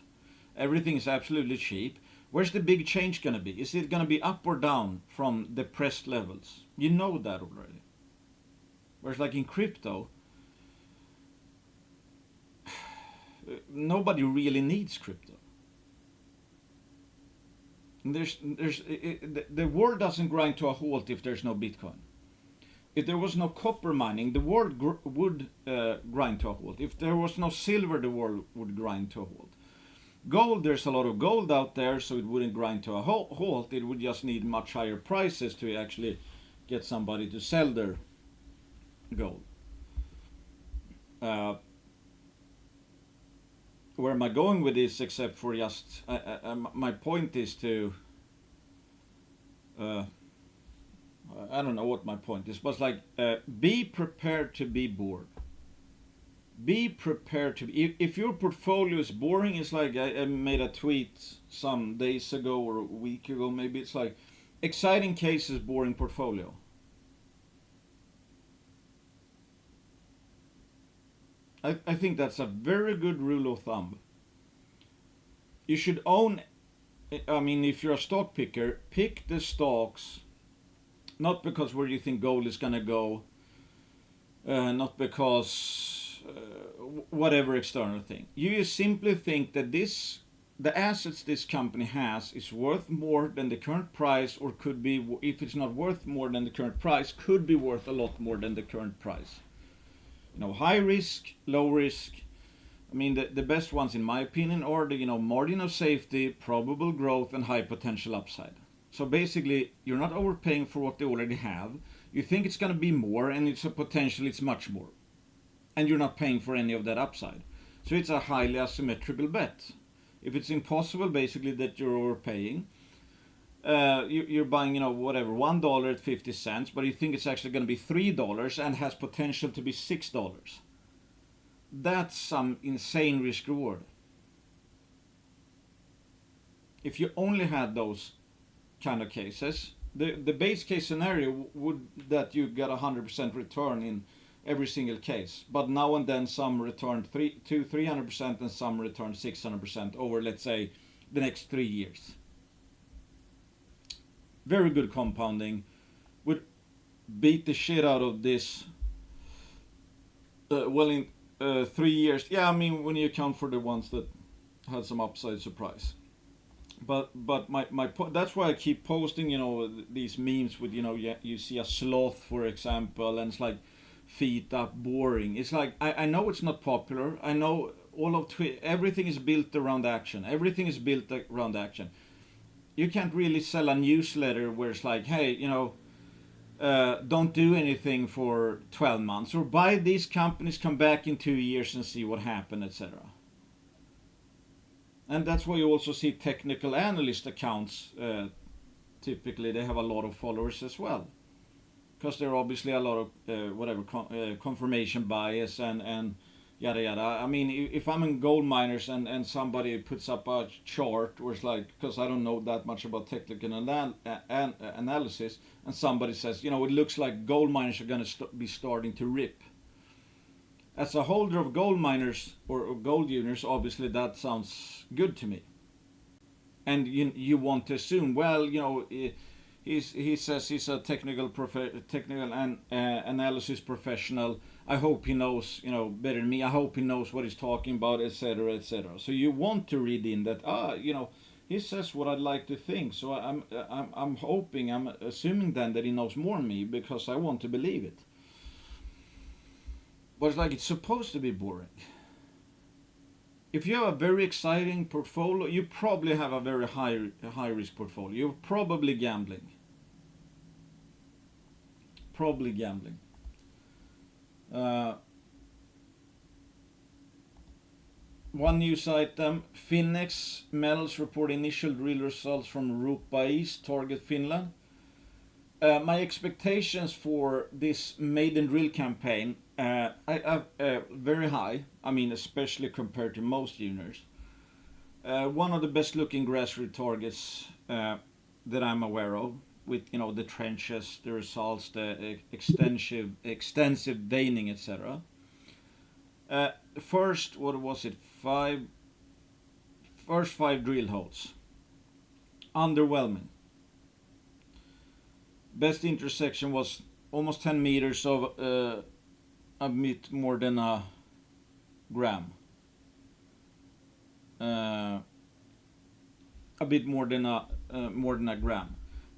Everything is absolutely cheap. Where's the big change going to be? Is it going to be up or down from depressed levels? You know that already. Whereas like in crypto, nobody really needs crypto. The world doesn't grind to a halt if there's no Bitcoin. If there was no copper mining, the world would grind to a halt. If there was no silver, the world would grind to a halt. Gold, there's a lot of gold out there, so it wouldn't grind to a halt. It would just need much higher prices to actually get somebody to sell their gold. Where am I going with this except for just my point is to I don't know what my point is, but like be prepared to be bored. Be prepared to be, if your portfolio is boring, it's like I made a tweet some days ago or a week ago maybe, it's like exciting cases, boring portfolio. I think that's a very good rule of thumb. You should own, I mean, if you're a stock picker, pick the stocks, not because where you think gold is going to go, not because whatever external thing. You simply think that the assets this company has is worth more than the current price, or could be, if it's not worth more than the current price, could be worth a lot more than the current price. High risk, low risk. I mean, the best ones, in my opinion, are the, margin of safety, probable growth, and high potential upside. So basically, you're not overpaying for what they already have. You think it's going to be more, and it's a potential, it's much more. And you're not paying for any of that upside. So it's a highly asymmetrical bet. If it's impossible, basically, that you're overpaying, you're buying, whatever, $1 at 50 cents, but you think it's actually going to be $3 and has potential to be $6. That's some insane risk reward. If you only had those kind of cases, the base case scenario would that you get 100% return in every single case, but now and then some return 300% and some return 600% over, let's say, the next 3 years. Very good compounding. Would beat the shit out of this Well, in 3 years, yeah. I mean, when you account for the ones that had some upside surprise. But my that's why I keep posting, these memes with, you see a sloth, for example, and it's like feet up, boring. It's like I know it's not popular. I know everything is built around action. Everything is built around action. You can't really sell a newsletter where it's like, hey, don't do anything for 12 months, or buy these companies, come back in 2 years and see what happened, etc. And that's why you also see technical analyst accounts. Typically, they have a lot of followers as well, because there are obviously a lot of confirmation bias and yada yada. I mean, if I'm in gold miners and somebody puts up a chart where it's like, because I don't know that much about technical analysis, and somebody says, it looks like gold miners are going to be starting to rip. As a holder of gold miners or gold units, obviously that sounds good to me. And you want to assume, well, he says he's a technical analysis professional. I hope he knows, better than me. I hope he knows what he's talking about, etc., etc. So you want to read in that, he says what I'd like to think. So I'm hoping, I'm assuming then that he knows more than me, because I want to believe it. But it's like, it's supposed to be boring. If you have a very exciting portfolio, you probably have a very high risk portfolio. You're probably gambling. Probably gambling. One news item: Finex Metals report initial drill results from Rupa East, target Finland. My expectations for this maiden drill campaign, I very high. I mean, especially compared to most units. One of the best looking grassroots targets that I'm aware of, with the trenches, the results, the extensive veining, etc. First, what was it? First five drill holes. Underwhelming. Best intersection was almost 10 meters of a bit more than a gram. A bit more than a gram,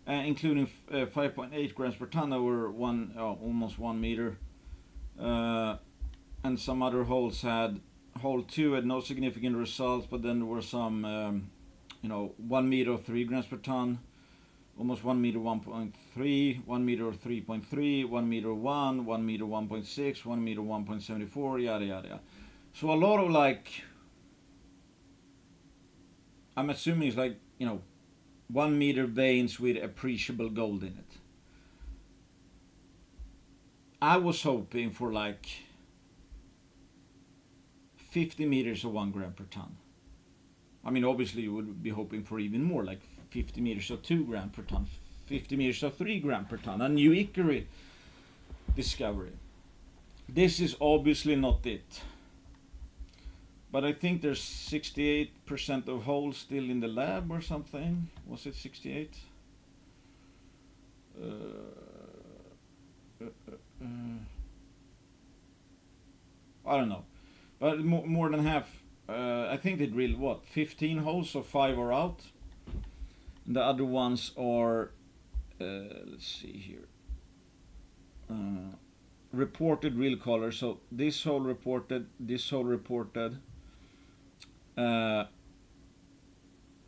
including 5.8 grams per ton over almost 1 meter. And some other holes hole 2 had no significant results, but then there were some 1 meter of 3 grams per ton, almost 1 meter 1.3, 1 meter 3.3, 1 meter 1 meter 1.6, 1 meter 1.74, yada yada yada. So a lot of, like, I'm assuming it's like 1 meter veins with appreciable gold in it. I was hoping for like 50 meters of 1 gram per ton. I mean, obviously you would be hoping for even more, like 50 meters of 2 gram per ton, 50 meters of 3 gram per ton, a new Ickery discovery. This is obviously not it. But I think there's 68% of holes still in the lab or something. Was it 68? I don't know. But more than half. I think they drilled 15 holes, so 5 are out. The other ones are, let's see here, reported drill color. So this hole reported, this hole reported,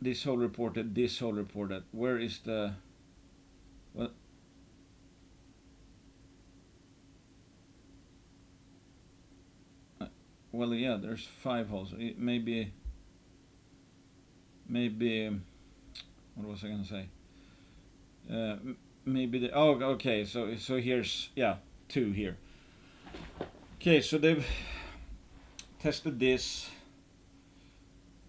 this hole reported, this hole reported. Where is the, what? Well, yeah, there's 5 holes. Maybe, what was I gonna say? Maybe the, oh, okay. So here's, 2 here. Okay, so they've tested this,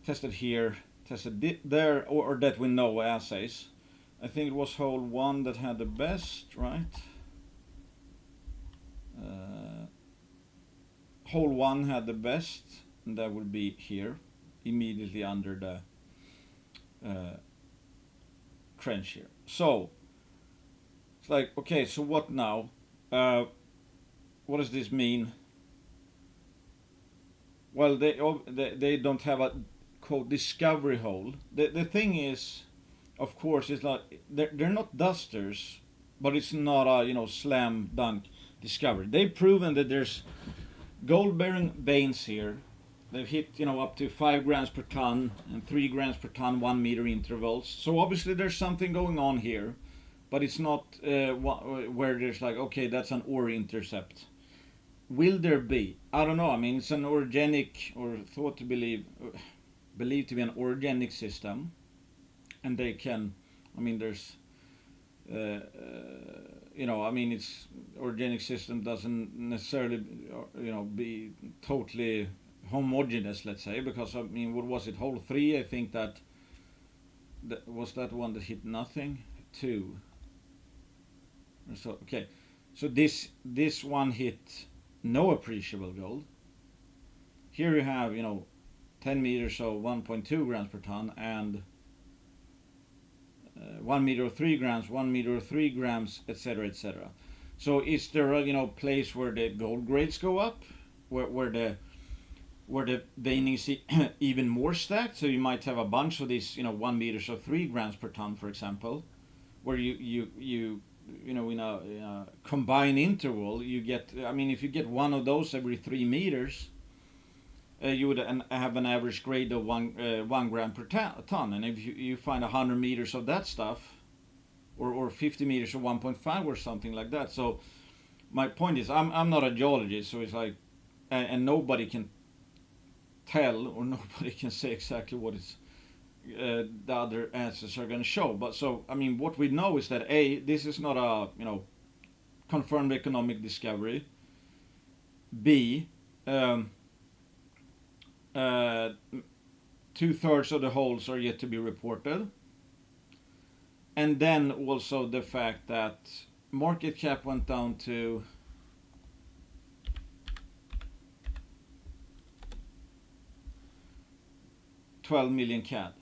tested here, tested there, or that we know assays. I think it was hole 1 that had the best, right? Hole 1 had the best, and that would be here, immediately under the trench here. So it's like, okay, so what now? What does this mean? well, they don't have a quote discovery hole. The thing is, of course, it's like they're not dusters, but it's not a slam dunk discovery. They've proven that there's gold bearing veins here. They've hit up to 5 grams per ton and 3 grams per ton 1 meter intervals. So obviously there's something going on here, but it's not where there's like, okay, that's an ore intercept. Will there be? I don't know. I mean, it's an orogenic, or thought to believed to be an orogenic system, and they can. I mean, there's, I mean, it's orogenic system doesn't necessarily, be totally homogeneous. Let's say, because I mean, what was it? Hole 3. I think that was that one that hit nothing. 2. So okay, so this one hit no appreciable gold. Here you have 10 meters, so 1.2 grams per ton, and 1 meter or 3 grams, 1 meter or 3 grams, etc., etc. So is there a place where the gold grades go up, where the veining is even more stacked? So you might have a bunch of these 1 meter, so 3 grams per ton, for example, where you in a combined interval you get. I mean, if you get one of those every 3 meters. You would have an average grade of 1 gram per ton, and if you find 100 meters of that stuff, or 50 meters of 1.5 or something like that. So my point is, I'm not a geologist, so it's like, and nobody can tell or nobody can say exactly what it's the other answers are going to show. But so I mean, what we know is that this is not a confirmed economic discovery. B. 2/3 of the holes are yet to be reported. And then also the fact that market cap went down to $12 million CAD.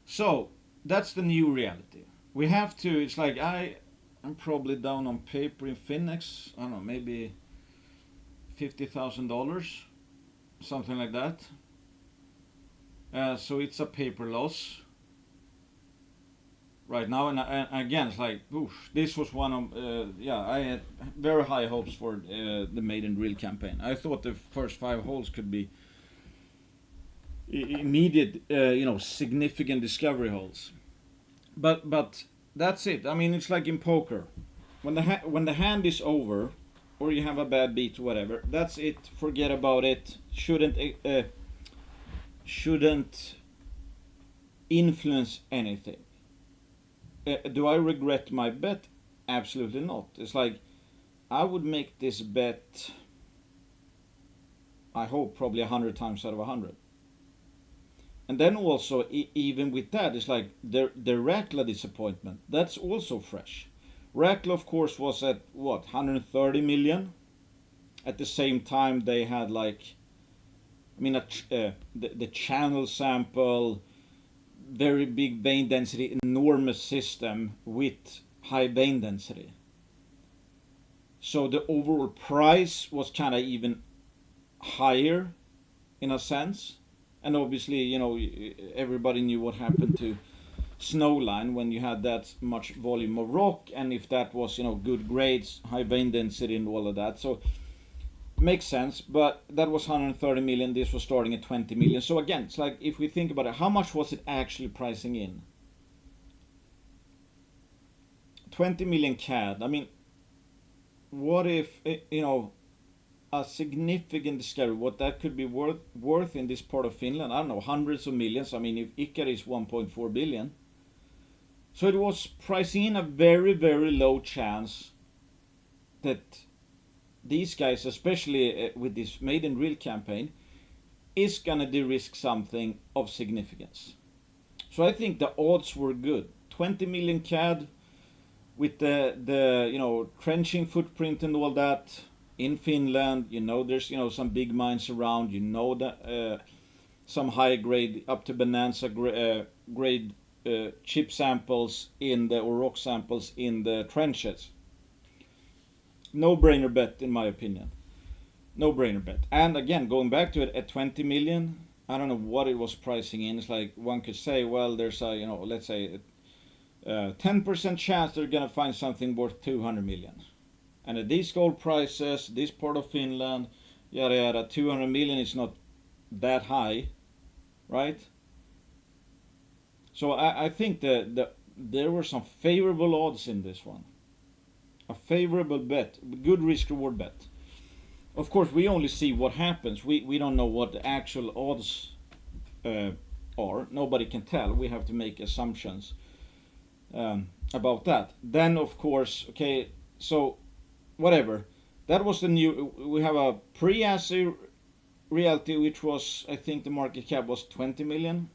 So that's the new reality. We have to, it's like I'm probably down on paper in Finex, I don't know, maybe $50,000, something like that. So it's a paper loss right now, and again, it's like, oof, this was one of, I had very high hopes for the maiden drill campaign. I thought the first 5 holes could be immediate, significant discovery holes. But that's it. I mean, it's like in poker, when the hand is over, or you have a bad beat or whatever, that's it. Forget about it. Shouldn't influence anything. Do I regret my bet? Absolutely not. It's like, I would make this bet, I hope, probably 100 times out of 100. And then also, even with that, it's like the Rackla disappointment. That's also fresh. Rackla, of course, was at what, 130 million. At the same time, they had like, I mean, the channel sample, very big vein density, enormous system with high vein density. So the overall price was kind of even higher, in a sense. And obviously, everybody knew what happened to Snowline when you had that much volume of rock, and if that was good grades, high vein density, and all of that. So makes sense. But that was 130 million. This was starting at 20 million. So again, it's like, if we think about it, how much was it actually pricing in? 20 million CAD. I mean, what if a significant discovery, what that could be worth in this part of Finland? I don't know, hundreds of millions. I mean, if Ikkari is 1.4 billion. So it was pricing in a very, very low chance that these guys, especially with this maiden drill campaign, is gonna de-risk something of significance. So I think the odds were good. 20 million CAD with the trenching footprint and all that in Finland. There's some big mines around. That some high grade up to bonanza grade chip samples or rock samples in the trenches. No-brainer bet, in my opinion. No brainer bet. And again, going back to it at 20 million, I don't know what it was pricing in. It's like one could say, well, there's a, let's say 10% chance they're gonna find something worth 200 million. And at these gold prices, this part of Finland, yada yada, 200 million is not that high, right? So I think that there were some favorable odds in this one. A favorable bet, good risk reward bet. Of course, we only see what happens. We don't know what the actual odds are. Nobody can tell. We have to make assumptions about that. Then, of course, okay, so whatever. That was the new. We have a pre-assay reality, which was, I think the market cap was 20 million.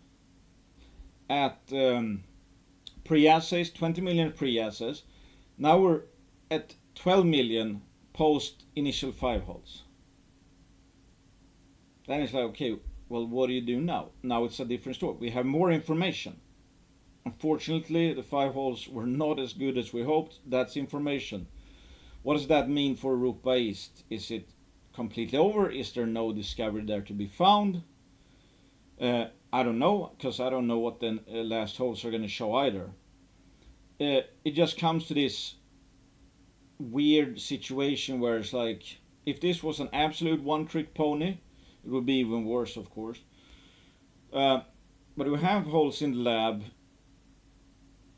At pre-assays, 20 million pre-assays. Now we're at 12 million post initial 5 holes. Then it's like, okay, well, what do you do now? Now it's a different story. We have more information. Unfortunately, the 5 holes were not as good as we hoped. That's information. What does that mean for Rupa East? Is it completely over? Is there no discovery there to be found? I don't know, because I don't know what the last holes are going to show either. It just comes to this weird situation where it's like, if this was an absolute one-trick pony, it would be even worse, of course. But we have holes in the lab.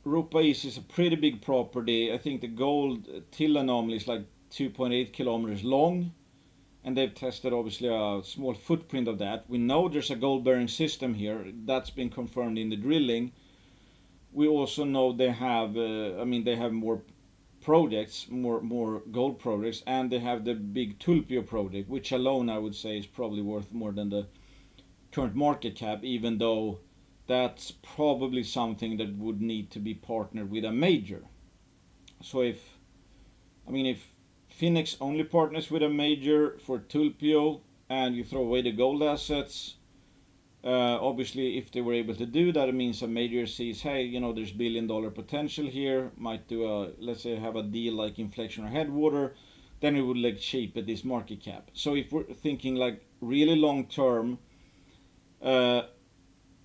Rupa East is a pretty big property. I think the gold till anomaly is like 2.8 kilometers long, and they've tested obviously a small footprint of that. We know there's a gold bearing system here. That's been confirmed in the drilling. We also know they have, they have more projects, more gold projects, and they have the big Tulpio project, which alone I would say is probably worth more than the current market cap, even though that's probably something that would need to be partnered with a major. So if Finex only partners with a major for Tulpio and you throw away the gold assets, obviously if they were able to do that, it means a major sees, hey, there's $1 billion potential here, might do let's say have a deal like Inflection or Headwater, then it would look cheap at this market cap. So if we're thinking like really long term,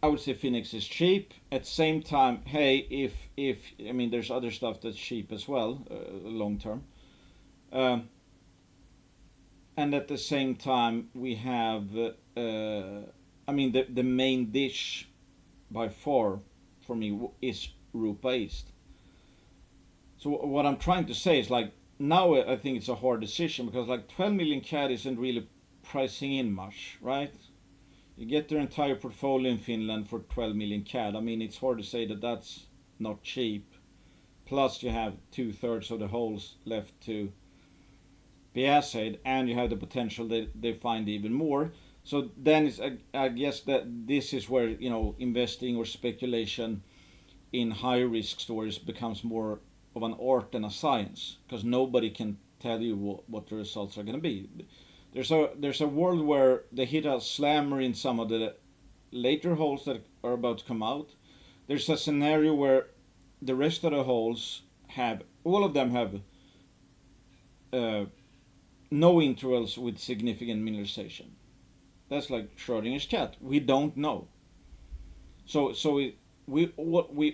I would say Finex is cheap. At the same time, hey, if there's other stuff that's cheap as well, long term. And at the same time, we have, the main dish by far for me is Rupa East. So what I'm trying to say is like, now I think it's a hard decision because like 12 million CAD isn't really pricing in much, right? You get their entire portfolio in Finland for 12 million CAD. It's hard to say that that's not cheap. Plus you have 2/3 of the holes left to be assayed, and you have the potential that they find even more. So then I guess that this is where investing or speculation in high risk stories becomes more of an art than a science, because nobody can tell you what the results are going to be. There's a world where they hit a slammer in some of the later holes that are about to come out. There's a scenario where the rest of the holes all of them have no intervals with significant mineralization. That's like Schrodinger's cat. We don't know. So we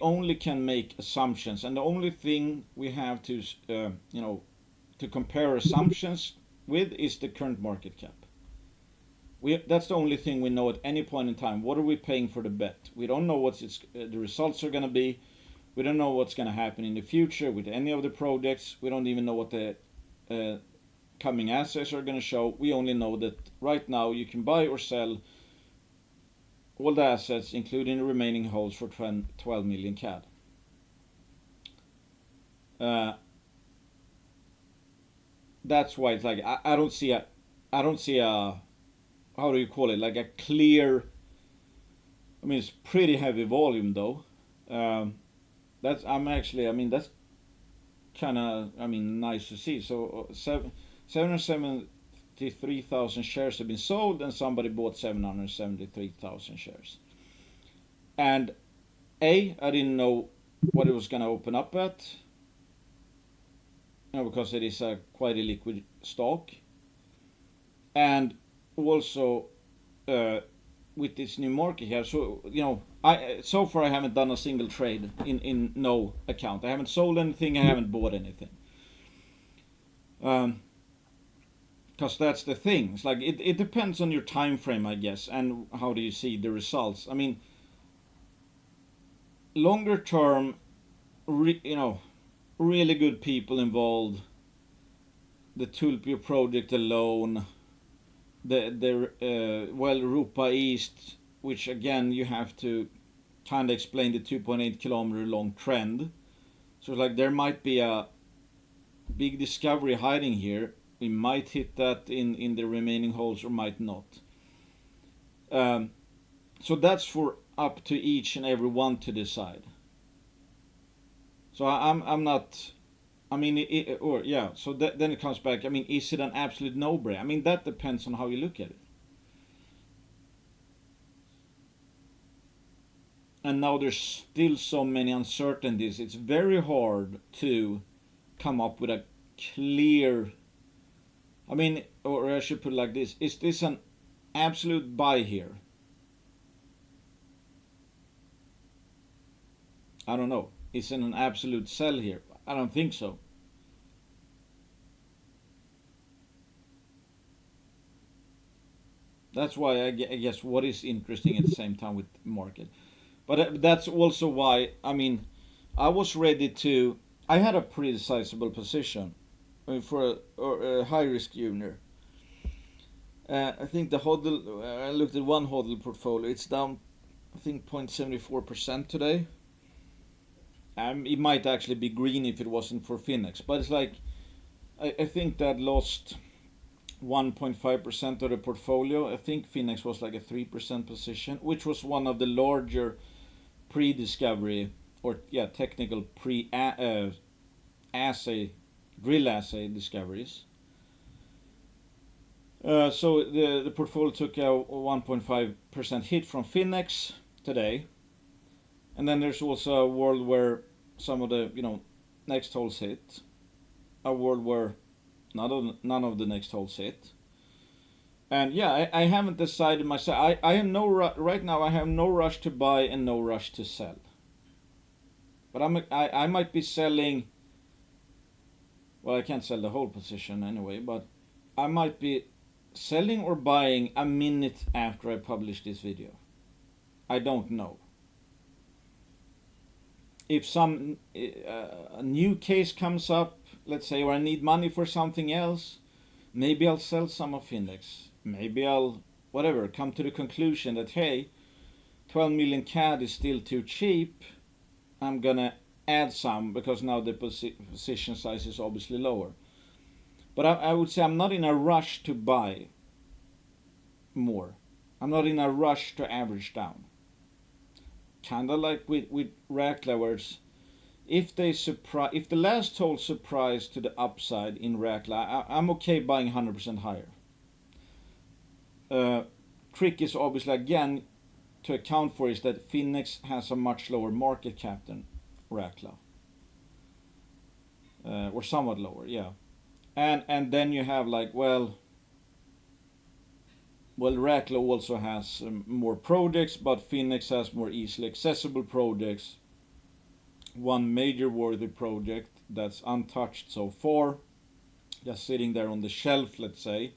only can make assumptions, and the only thing we have to to compare assumptions with is the current market cap. That's the only thing we know at any point in time. What are we paying for the bet? We don't know what the results are going to be. We don't know what's going to happen in the future with any of the projects. We don't even know what the coming assets are going to show. We only know that right now you can buy or sell all the assets, including the remaining holes, for 12 million CAD. That's why it's like I don't see a how do you call it, like a clear. It's pretty heavy volume though. That's kind of nice to see. So 773,000 shares have been sold, and somebody bought 773,000 shares. And I didn't know what it was going to open up at, because it is a quite a liquid stock. and also with this new market here. So I so far I haven't done a single trade in no account. I haven't sold anything. I haven't bought anything. Because that's the thing. It's like it depends on your time frame, I guess, and how do you see the results. I mean, longer term, really good people involved. The Tulpio project alone, Rupa East, which again you have to kind of explain the 2.8 kilometer long trend. So like there might be a big discovery hiding here. We might hit that in the remaining holes or might not. So that's for up to each and every one to decide. So I'm not. I mean, So then it comes back. I mean, is it an absolute no-brainer? I mean, that depends on how you look at it. And now there's still so many uncertainties. It's very hard to come up with a clear. I mean, or I should put it like this: is this an absolute buy here? I don't know. Is it an absolute sell here? I don't think so. That's why I guess what is interesting at the same time with market. But that's also why, I mean, I was ready to. I had a pretty sizable position for a high risk junior. I think the hodl. I looked at one hodl portfolio. It's down, I think 0.74% today. It might actually be green if it wasn't for Finex, but it's like I think that lost 1.5% of the portfolio. I think Finex was like a 3% position, which was one of the larger pre-discovery or technical assay drill assay discoveries. So the portfolio took a 1.5% hit from Finex today, and then there's also a world where some of the next holes hit, a world where none of the next holes hit. And I haven't decided myself. I am right now. I have no rush to buy and no rush to sell. But I might be selling. Well, I can't sell the whole position anyway. But I might be selling or buying a minute after I publish this video. I don't know. If some a new case comes up, let's say, or I need money for something else, maybe I'll sell some of Finex. Maybe I'll come to the conclusion that hey, 12 million CAD is still too cheap. I'm gonna add some because now the position size is obviously lower. But I would say I'm not in a rush to buy more. I'm not in a rush to average down. Kind of like with Räkla, where if the last hole surprise to the upside in Räkla, I'm okay buying 100% higher. Trick is obviously again to account for is that Finex has a much lower market cap than Räkla, or somewhat lower, yeah. And then you have like well Räkla also has more projects, but Finex has more easily accessible projects. One major worthy project that's untouched so far, just sitting there on the shelf, let's say.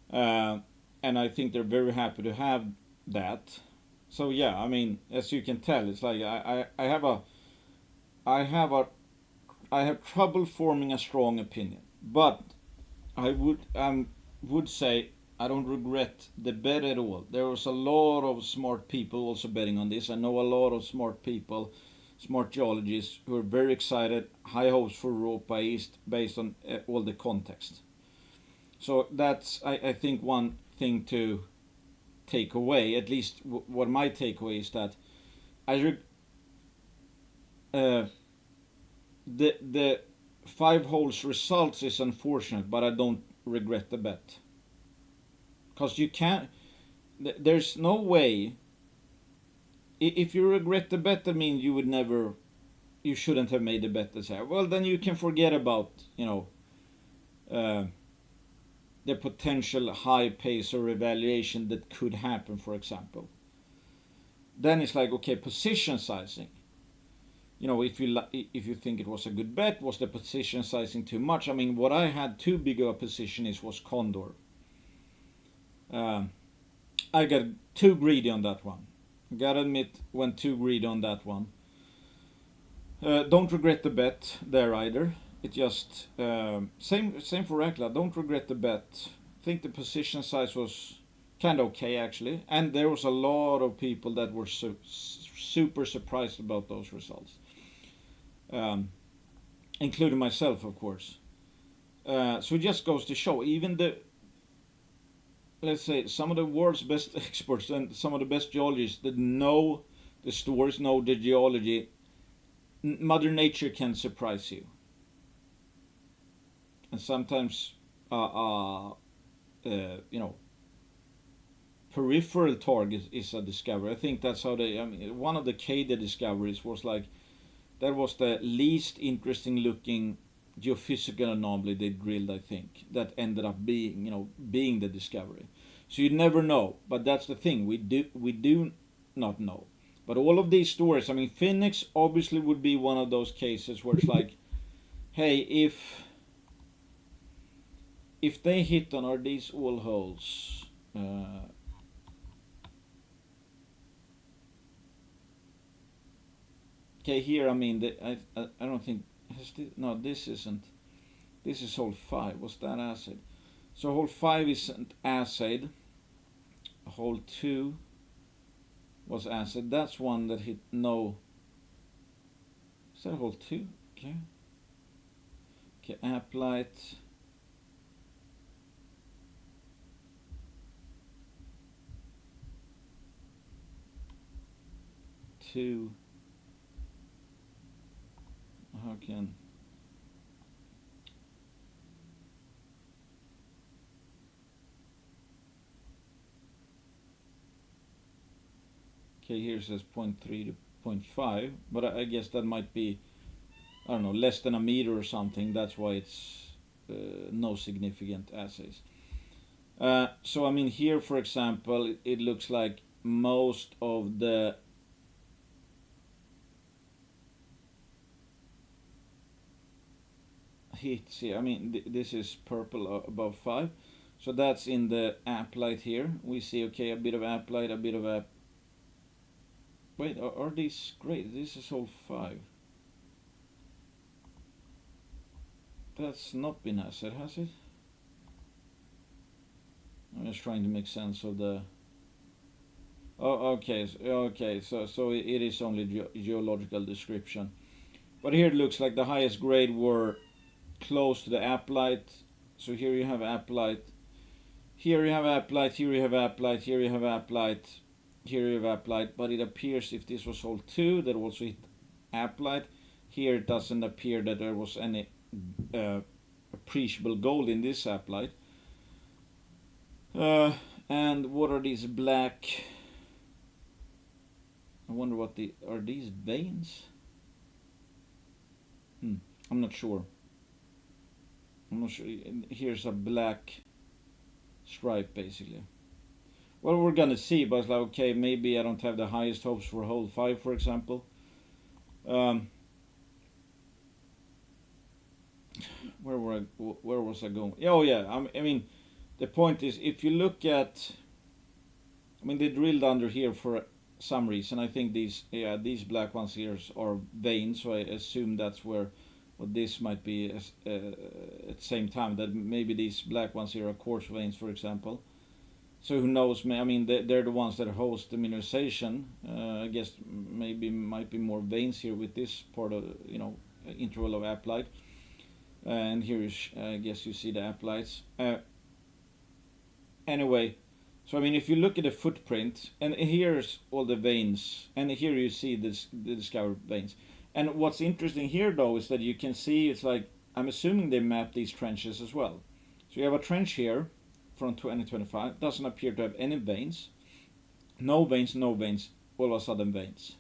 And I think they're very happy to have that. So yeah, I mean, as you can tell, it's like I have trouble forming a strong opinion, but I would say I don't regret the bet at all. There was a lot of smart people also betting on this. I know a lot of smart people, smart geologists who are very excited, high hopes for Europa East based on all the context. So that's I think one thing to take away. At least what my takeaway is that the 5 holes results is unfortunate, but I don't regret the bet. Because you can't. There's no way. If you regret the bet, that means you would never. You shouldn't have made the bet. Well, then you can forget about the potential high pace or revaluation that could happen, for example. Then it's like, okay, position sizing. You know, if you think it was a good bet, was the position sizing too much? I mean, what I had too big of a position was Condor. I got too greedy on that one. Gotta admit, went too greedy on that one. Don't regret the bet there either. It just same for Rekla. Don't regret the bet. I think the position size was kind of okay actually, and there was a lot of people that were super surprised about those results, including myself, of course. So it just goes to show, even the, let's say, some of the world's best experts and some of the best geologists that know the stories, know the geology, Mother Nature can surprise you. And sometimes, you know, peripheral target is a discovery. I think that's how they. I mean, one of the Cada discoveries was like, that was the least interesting looking geophysical anomaly they drilled. I think that ended up being, you know, being the discovery. So you never know. But that's the thing. We do not know. But all of these stories. I mean, Finex obviously would be one of those cases where it's like, hey, if they hit on, are these all holes? Okay, here, I mean, I don't think, no, this isn't, this is hole 5, was that acid? So hole 5 isn't acid, hole 2 was acid, that's one that hit no, is that hole 2? Okay. Okay, Applite. Two. How can? Okay, here it says 0.3 to 0.5, but I guess that might be, I don't know, less than a meter or something. That's why it's no significant assays. So I mean, here, for example, it looks like most of the hits here. I mean, this is purple above 5, so that's in the Applite here. We see, okay, a bit of Applite, a bit of a. Wait, are these great? This is all 5. That's not been acid, has it? I'm just trying to make sense of the. Oh, okay, okay. So it is only geological description, but here it looks like the highest grade were close to the Applite. So here you have Applite. Here you have Applite. Here you have Applite. Here you have Applite. Here you have Applite. But it appears, if this was hole 2, that also hit Applite. Here it doesn't appear that there was any appreciable gold in this Applite. And what are these black? I wonder what are these veins? I'm not sure. I'm not sure. Here's a black stripe, basically. Well, we're gonna see, but it's like, okay, maybe I don't have the highest hopes for hole 5, for example. Where was I going? Oh yeah, I mean, the point is, if you look at, I mean, they drilled under here for some reason. I think these black ones here are veins, so I assume that's where, what this might be at the same time, that maybe these black ones here are quartz veins, for example. So who knows? I mean, they're the ones that host the mineralization. I guess maybe might be more veins here with this part of, you know, interval of Applite. And here is, I guess you see the Applites. Anyway, so I mean, if you look at the footprint, and here's all the veins, and here you see the discovered veins. And what's interesting here, though, is that you can see, it's like, I'm assuming they mapped these trenches as well. So you have a trench here from 2025, doesn't appear to have any veins. No veins, no veins, all of a sudden veins.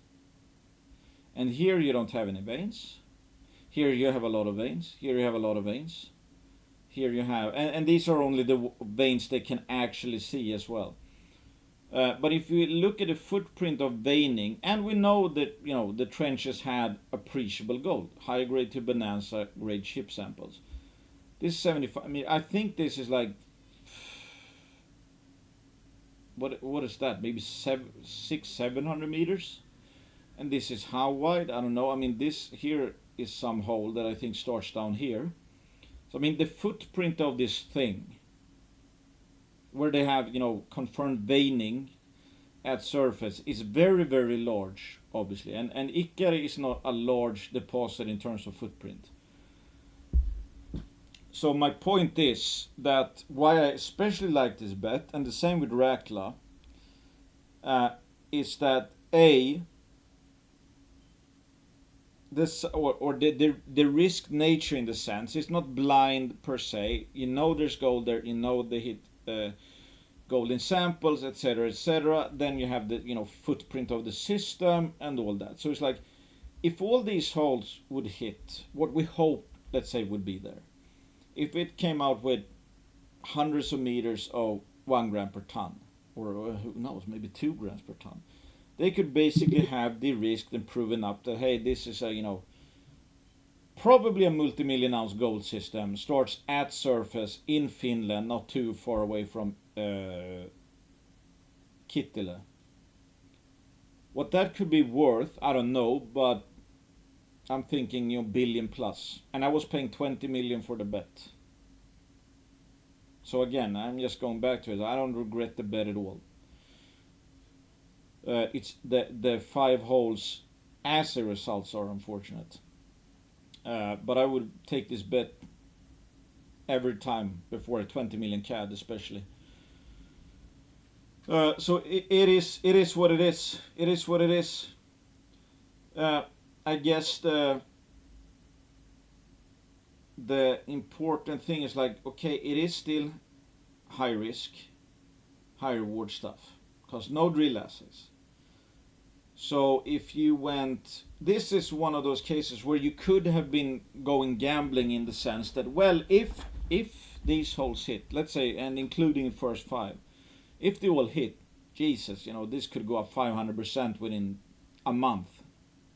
And here you don't have any veins. Here you have a lot of veins. Here you have a lot of veins. here you have, and these are only the veins they can actually see as well. But if we look at the footprint of veining, and we know that the trenches had appreciable gold, high grade to bonanza grade chip samples. This 75. I mean, I think this is like what is that? Maybe 700 meters, and this is how wide? I don't know. I mean, this here is some hole that I think starts down here. So I mean, the footprint of this thing, where they have confirmed veining at surface, is very very large, obviously, and Ikkari is not a large deposit in terms of footprint. So my point is that why I especially like this bet, and the same with Rakla, is that this or the risk nature, in the sense, it's not blind per se. There's gold there. They hit gold in samples, etc., etc. Then you have the footprint of the system and all that. So it's like, if all these holes would hit what we hope, let's say, would be there, if it came out with hundreds of meters of 1 gram per ton, or who knows, maybe 2 grams per ton, they could basically have de-risked and proven up that, hey, this is a probably a multi-million ounce gold system, starts at surface in Finland, not too far away from Kittilä. What that could be worth, I don't know, but I'm thinking billion plus, and I was paying 20 million for the bet. So again, I'm just going back to it. I don't regret the bet at all. It's the 5 holes as the results are unfortunate. But I would take this bet every time before a 20 million CAD, especially. So it is what it is. It is what it is. I guess the important thing is, like, okay, it is still high risk, high reward stuff, because no drill assays. So if you went, this is one of those cases where you could have been going gambling, in the sense that, well, if these holes hit, let's say, and including the first 5, if they all hit, Jesus, this could go up 500% within a month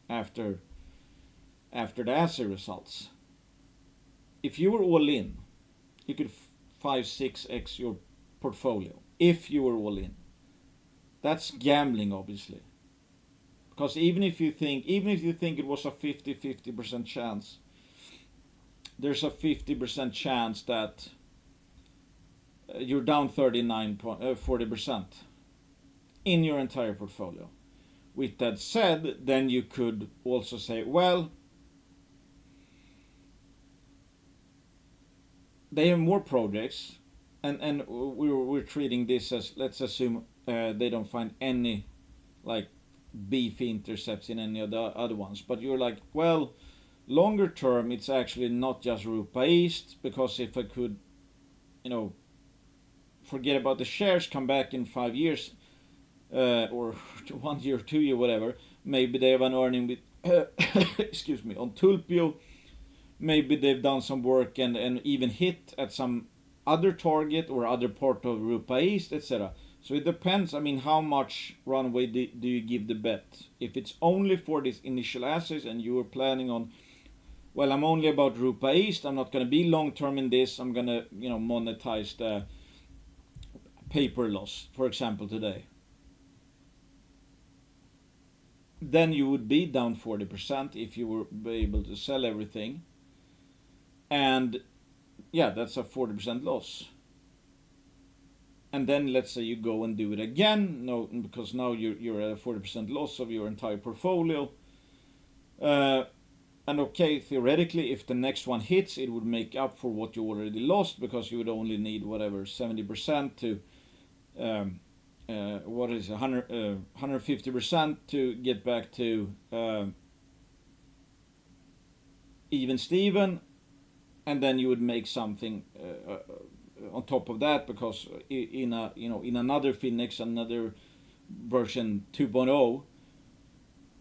after the assay results. If you were all in, you could 5-6x your portfolio. If you were all in, that's gambling, obviously. Because even if you think it was a 50% chance, there's a 50% chance that you're down 40% in your entire portfolio. With that said, then you could also say, well, they have more projects, and we're treating this as, let's assume they don't find any like beefy intercepts in any of the other ones. But you're like, well, longer term, it's actually not just Rupa East, because if I could, forget about the shares, come back in 5 years, or 1 year, 2 year, whatever, maybe they have an earning with, excuse me, on Tulpio. Maybe they've done some work and even hit at some other target or other part of Rupa East, etc. So it depends, how much runway do you give the bet? If it's only for these initial assays and you are planning on, well, I'm only about Rupa East, I'm not going to be long term in this, I'm going to monetize the paper loss, for example, today, then you would be down 40% if you were able to sell everything. And yeah, that's a 40% loss. And then let's say you go and do it again, because now you're at a 40% loss of your entire portfolio. And okay, theoretically, if the next one hits, it would make up for what you already lost, because you would only need 70% to 150% to get back to even Steven, and then you would make something on top of that, because in another Finex, another version 2.0,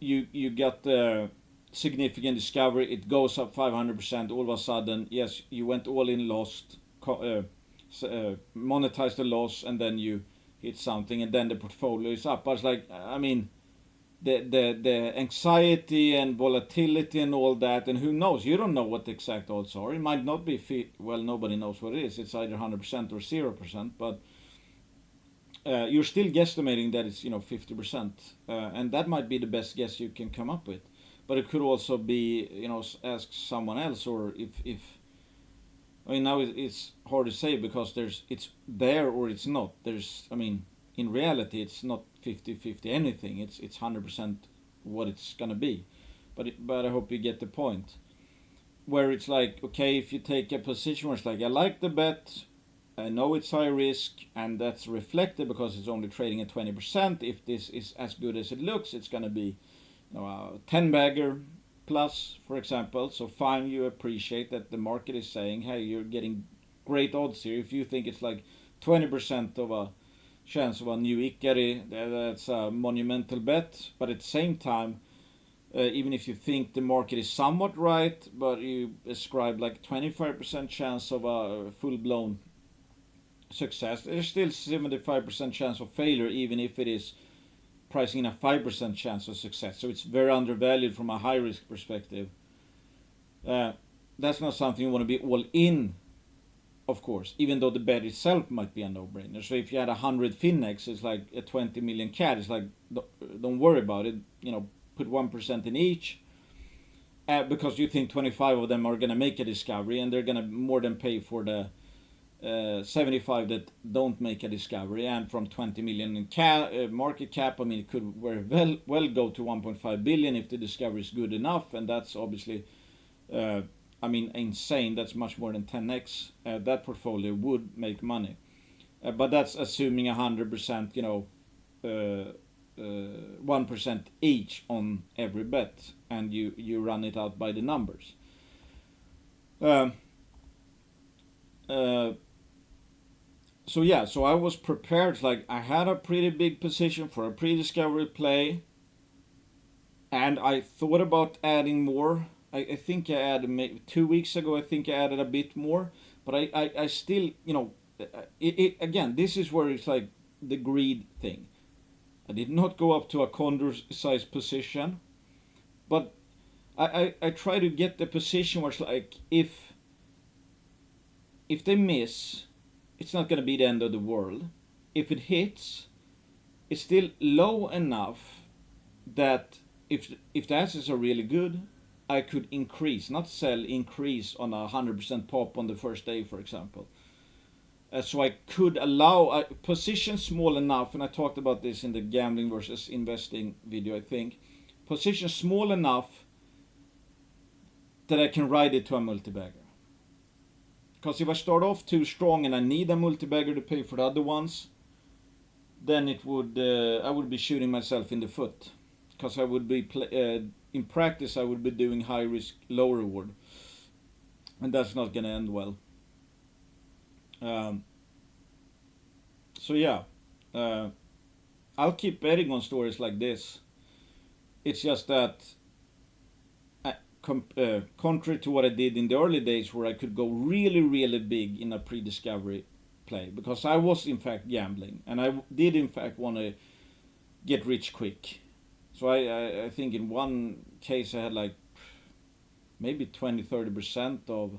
you got the significant discovery, it goes up 500%, all of a sudden, yes, you went all in, lost, monetize the loss, and then you hit something, and then the portfolio is up. I was like, I mean, the anxiety and volatility and all that, and who knows? You don't know what the exact odds are. It might not be well, nobody knows what it is. It's either 100% or 0%, but you're still guesstimating that it's 50%, and that might be the best guess you can come up with. But it could also be ask someone else, or if I mean, now it's hard to say because it's there or it's not. In reality, it's not 50-50 anything. It's 100% what it's gonna be. But I hope you get the point. Where it's like, okay, if you take a position where it's like, I like the bet, I know it's high risk, and that's reflected because it's only trading at 20%. If this is as good as it looks, it's gonna be a 10 bagger plus, for example. So fine, you appreciate that the market is saying, hey, you're getting great odds here. If you think it's like 20% of a chance of a new Ikari, that's a monumental bet. But at the same time, even if you think the market is somewhat right, but you ascribe like 25% chance of a full-blown success, there's still 75% chance of failure, even if it is pricing in a 5% chance of success. So it's very undervalued from a high risk perspective. That's not something you want to be all in, of course, even though the bet itself might be a no-brainer. So if you had 100 Finex, it's like a 20 million CAD. It's like, don't worry about it. Put 1% in each, because you think 25 of them are going to make a discovery, and they're going to more than pay for the 75 that don't make a discovery. And from 20 million in market cap, I mean, it could very well go to 1.5 billion if the discovery is good enough, and that's obviously insane. That's much more than 10x. That portfolio would make money, but that's assuming 100%, 1% each on every bet, and you run it out by the numbers. So I was prepared. Like, I had a pretty big position for a pre-discovery play, and I thought about adding more. I think I added maybe 2 weeks ago. I think I added a bit more, but I still, again, this is where it's like the greed thing. I did not go up to a condor-sized position, but I try to get the position where it's like, if they miss, it's not going to be the end of the world. If it hits, it's still low enough that if the assets are really good, I could increase, not sell, increase on a 100% pop on the first day, for example. So I could allow a position small enough, and I talked about this in the gambling versus investing video, I think. Position small enough that I can ride it to a multi-bagger. Because if I start off too strong and I need a multi-bagger to pay for the other ones, then I would be shooting myself in the foot. Because I would be in practice, I would be doing high risk, low reward, and that's not going to end well. I'll keep betting on stories like this. It's just that, contrary to what I did in the early days, where I could go really, really big in a pre-discovery play, because I was in fact gambling, and I did in fact want to get rich quick. So I think in one case I had like maybe 20-30% of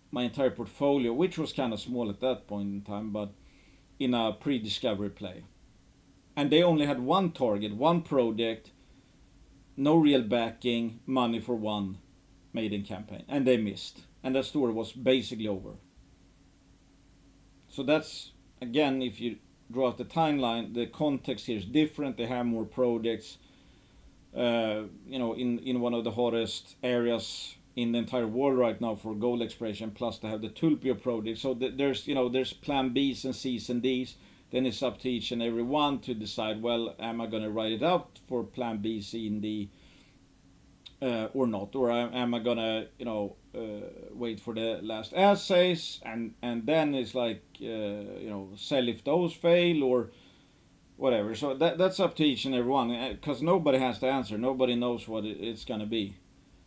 my entire portfolio, which was kind of small at that point in time, but in a pre-discovery play. And they only had one target, one project, no real backing, money for one maiden campaign, and they missed. And that story was basically over. So that's, again, if you draw out the timeline, the context here is different. They have more projects, in one of the hottest areas in the entire world right now for gold exploration, plus they have the Tulpio project. So there's plan B's and C's and D's. Then it's up to each and every one to decide, well, am I going to write it out for plan B, C, and D, or not? Or am I going to, wait for the last assays, and then it's like, sell if those fail, or whatever. So that's up to each and every one, because nobody has the answer. Nobody knows what it's going to be.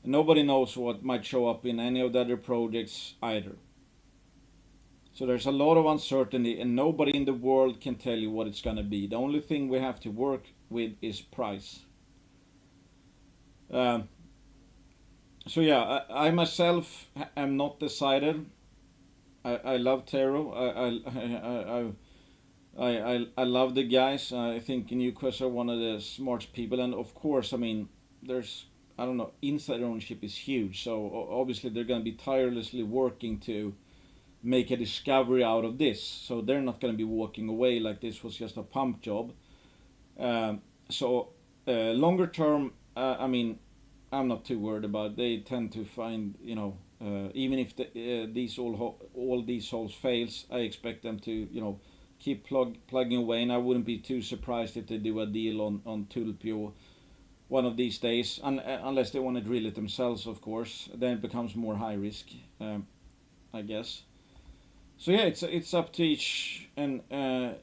Nobody knows what might show up in any of the other projects either. So there's a lot of uncertainty, and nobody in the world can tell you what it's going to be. The only thing we have to work with is price. Um, so yeah, I myself am not decided. I love Tero. I love the guys. I think Newquest are one of the smart people, and of course, I mean, there's I don't know, inside ownership is huge. So obviously they're going to be tirelessly working to make a discovery out of this. So they're not going to be walking away like this was just a pump job. So longer term, I mean, I'm not too worried about it. They tend to find, even if all these holes fails, I expect them to, keep plugging away, and I wouldn't be too surprised if they do a deal on Tulpio one of these days, unless they want to drill it themselves, of course. Then it becomes more high risk, I guess. So yeah, it's up to each how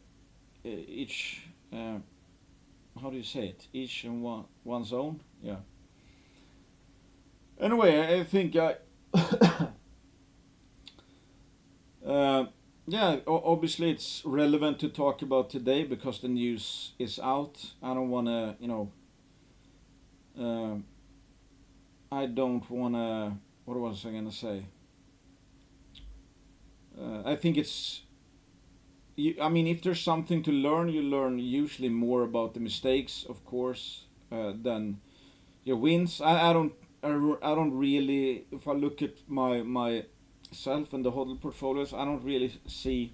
do you say it? Each and one's own. Yeah. Anyway, I think uh, yeah, obviously it's relevant to talk about today because the news is out. I don't want to, uh, I don't want to. What was I gonna say? I think it's. I mean, if there's something to learn, you learn usually more about the mistakes, of course, than your wins. I don't really. If I look at myself and the hodl portfolios, I don't really see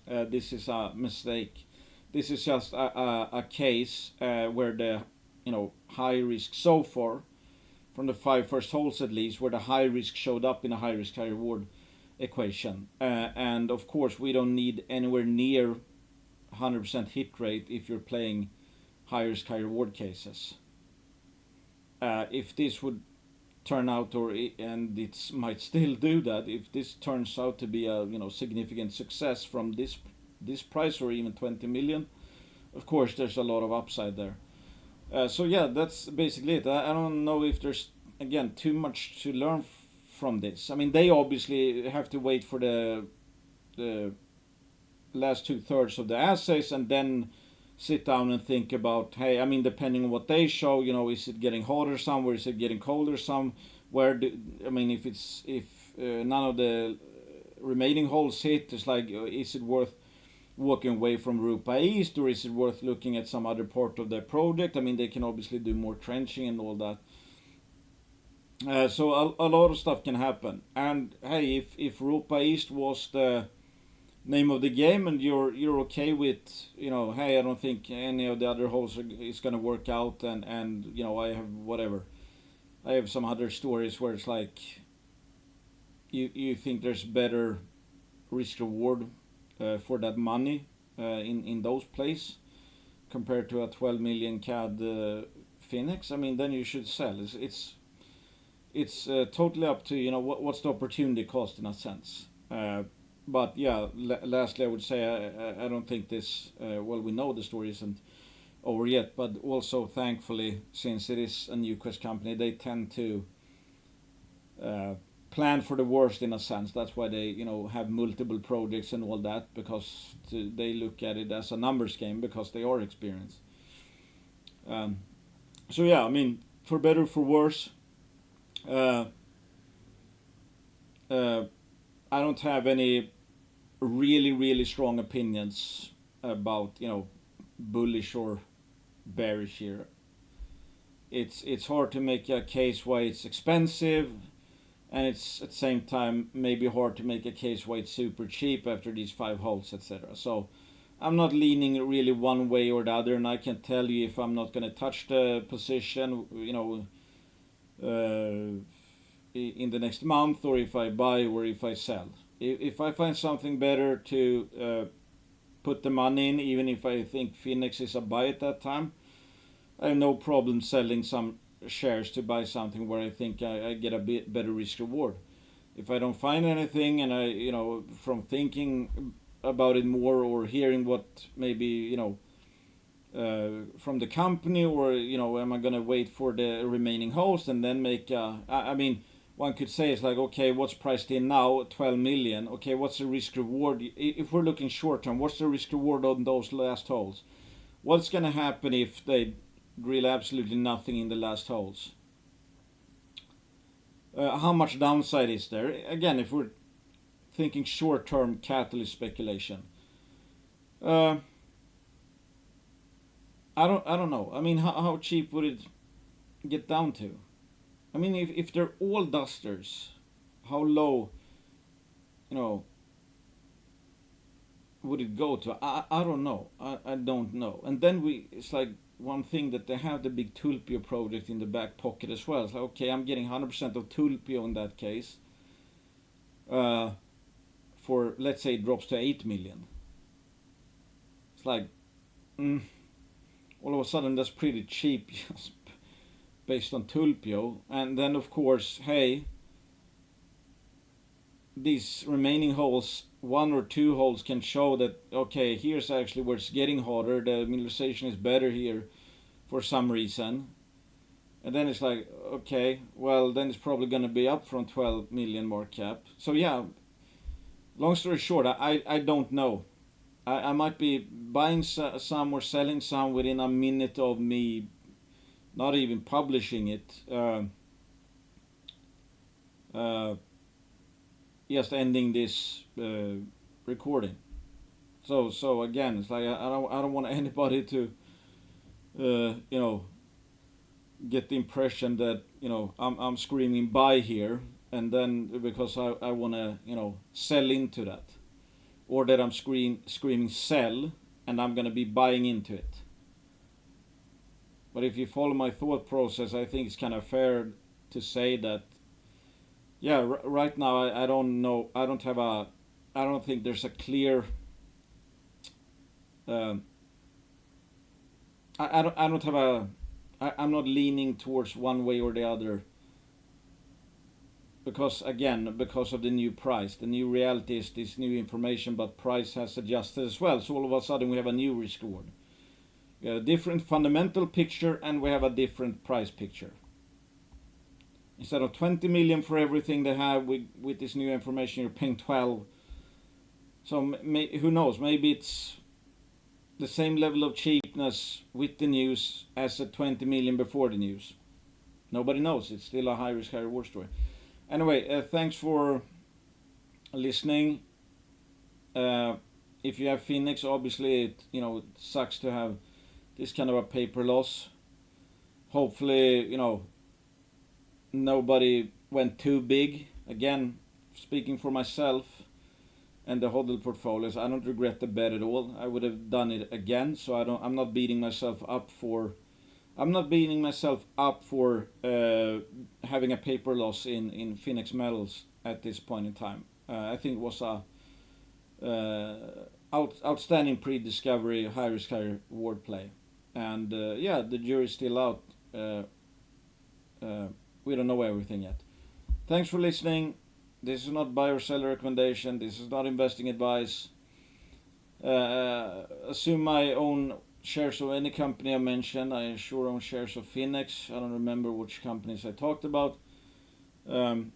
this is a mistake. This is just a case where the high risk so far from the five first holes at least, where the high risk showed up in a high risk high reward equation. And of course, we don't need anywhere near 100% hit rate if you're playing high risk high reward cases. If this would turn out, and it might still do that, if this turns out to be a significant success from this price or even 20 million, of course there's a lot of upside there. So yeah, that's basically it. I don't know if there's again too much to learn from this. I mean, they obviously have to wait for the last 2/3 of the assays and then sit down and think about, hey, I mean, depending on what they show, is it getting hotter somewhere, is it getting colder some, I mean, if none of the remaining holes hit, it's like, is it worth walking away from Rupa East, or is it worth looking at some other part of their project? I mean, they can obviously do more trenching and all that. So a lot of stuff can happen. And hey, if Rupa East was the name of the game, and you're okay with, hey, I don't think any of the other holes is gonna work out, and I have whatever, I have some other stories where it's like you think there's better risk reward for that money in those plays compared to a 12 million CAD Finex. I mean, then you should sell. It's totally up to what's the opportunity cost in a sense. But yeah, lastly, I would say I don't think this. Well, we know the story isn't over yet, but also thankfully, since it is a new quest company, they tend to plan for the worst in a sense. That's why they have multiple projects and all that, because they look at it as a numbers game because they are experienced. So yeah, I mean, for better or for worse, uh, uh, I don't have any really strong opinions about bullish or bearish here. It's hard to make a case why it's expensive, and it's at the same time maybe hard to make a case why it's super cheap after these five holes, etc. So I'm not leaning really one way or the other, and I can tell you if I'm not going to touch the position, in the next month, or if I buy or if I sell. If I find something better to put the money in, even if I think Finex is a buy at that time, I have no problem selling some shares to buy something where I think I get a bit better risk reward. If I don't find anything, and I, from thinking about it more or hearing what maybe from the company, or am I gonna wait for the remaining holes and then make? I mean, one could say it's like, okay, what's priced in now? 12 million. Okay, what's the risk reward? If we're looking short term, what's the risk reward on those last holes? What's gonna happen if they drill absolutely nothing in the last holes? How much downside is there? Again, if we're thinking short term catalyst speculation. I don't know. I mean, how cheap would it get down to? I mean, if they're all dusters, how low, you know, would it go to? I don't know. I don't know. And then it's like one thing that they have the big Tulpio project in the back pocket as well. It's like, okay, I'm getting 100% of Tulpio in that case. For, let's say, it drops to 8 million. It's like, all of a sudden that's pretty cheap just based on Tulpio. And then, of course, hey, these remaining holes, 1 or 2 holes, can show that, okay, here's actually where it's getting hotter, the mineralization is better here for some reason. And then it's like, okay, well, then it's probably going to be up from 12 million market cap. So yeah, long story short, I don't know. I might be buying some or selling some within a minute of me not even publishing it. Just ending this recording. So again, it's like I don't want anybody to get the impression that I'm screaming buy here, and then because I want to sell into that, or that I'm screaming sell and I'm gonna be buying into it. But if you follow my thought process, I think it's kind of fair to say that, yeah, right now I don't know. I don't think there's a clear. I don't have a. I'm not leaning towards one way or the other. Because of the new price, the new reality is this new information, but price has adjusted as well. So all of a sudden we have a new risk reward. We have a different fundamental picture, and we have a different price picture. Instead of 20 million for everything they have with this new information, you're paying 12. So who knows? Maybe it's the same level of cheapness with the news as at 20 million before the news. Nobody knows. It's still a high risk, high reward story. Anyway, thanks for listening. If you have Finex, obviously it sucks to have this kind of a paper loss. Hopefully, nobody went too big. Again, speaking for myself and the hodl portfolios, I don't regret the bet at all. I would have done it again, so I'm not beating myself up for having a paper loss in Finex Metals at this point in time. I think it was a outstanding pre-discovery, high risk, high reward play. And the jury's still out. We don't know everything yet. Thanks for listening. This is not buy or sell recommendation. This is not investing advice. Assume my own shares of any company I mentioned. I sure own shares of Finex. I don't remember which companies I talked about. And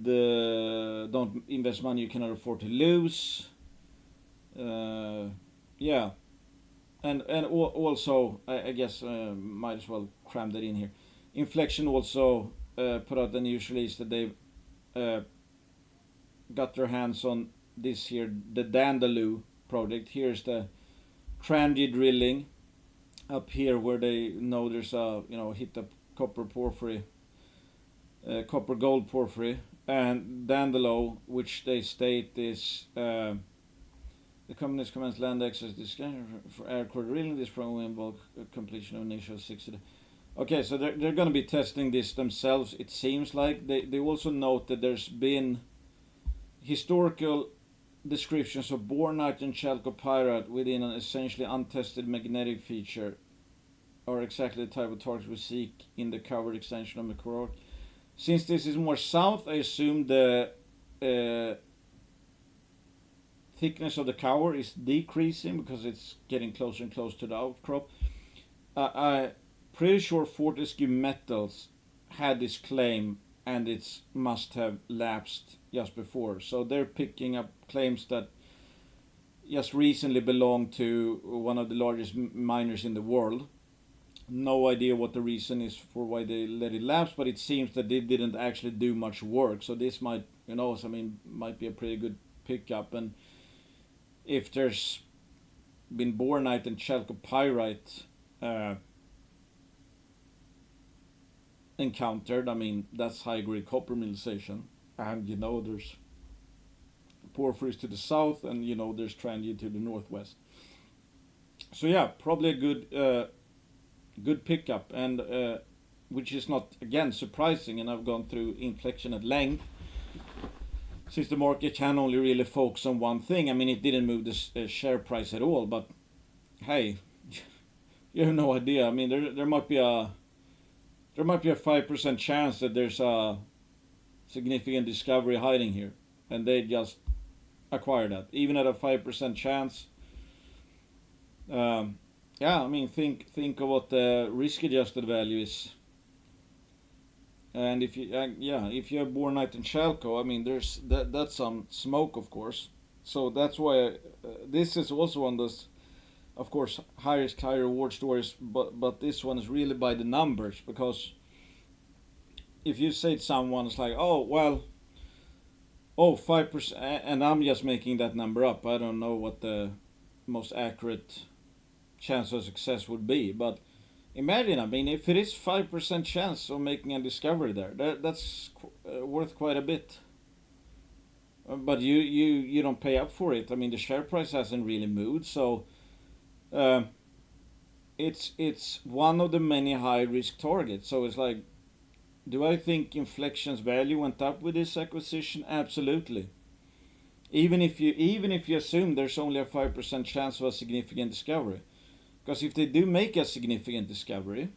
don't invest money you cannot afford to lose. And also, I guess might as well cram that in here. Inflection also put out a news release that they've got their hands on this here, the Dandaloo project. Here's the Trandy drilling up here where they know there's a hit up copper porphyry, copper gold porphyry, and Dandaloo, which they state is the company's commenced land access discussion for aircore drilling. This program will involve completion of initial 60 days. Okay, so they're going to be testing this themselves. It seems like they also note that there's been historical descriptions of bornite and chalcopyrite within an essentially untested magnetic feature are exactly the type of targets we seek in the covered extension of McCrory. Since this is more south, I assume the thickness of the cover is decreasing because it's getting closer and closer to the outcrop. I'm pretty sure Fortescue Metals had this claim and it must have lapsed just before. So they're picking up claims that just recently belonged to one of the largest miners in the world. No idea what the reason is for why they let it lapse, but it seems that they didn't actually do much work. So this might, might be a pretty good pickup. And if there's been bornite and chalcopyrite encountered, that's high grade copper mineralization. And there's porphyries to the south, and there's transit to the northwest. So yeah, probably a good pickup, and which is not, again, surprising. And I've gone through Inflection at length, since the market can only really focus on one thing. It didn't move the share price at all, but hey, you have no idea. There might be a 5% chance that there's a significant discovery hiding here, and they just acquire that, even at a 5% chance. Think of what the risk-adjusted value is, and if you have bornite and chalco, there's that's some smoke, of course. So that's why this is also one of those, of course, high reward stories, but this one is really by the numbers. Because if you say to someone, it's like, 5%, and I'm just making that number up. I don't know what the most accurate chance of success would be, but imagine, if it is 5% chance of making a discovery there, that's worth quite a bit. But you don't pay up for it. The share price hasn't really moved, so it's one of the many high risk targets. So it's like, do I think Inflection's value went up with this acquisition? Absolutely. Even if you assume there's only a 5% chance of a significant discovery. Because if they do make a significant discovery,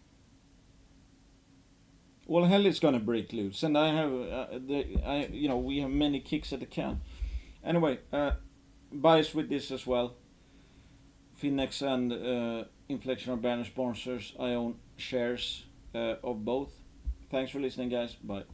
all hell is gonna break loose, and we have many kicks at the can. Anyway, bias with this as well. Finex and Inflection are banner sponsors. I own shares of both. Thanks for listening, guys. Bye.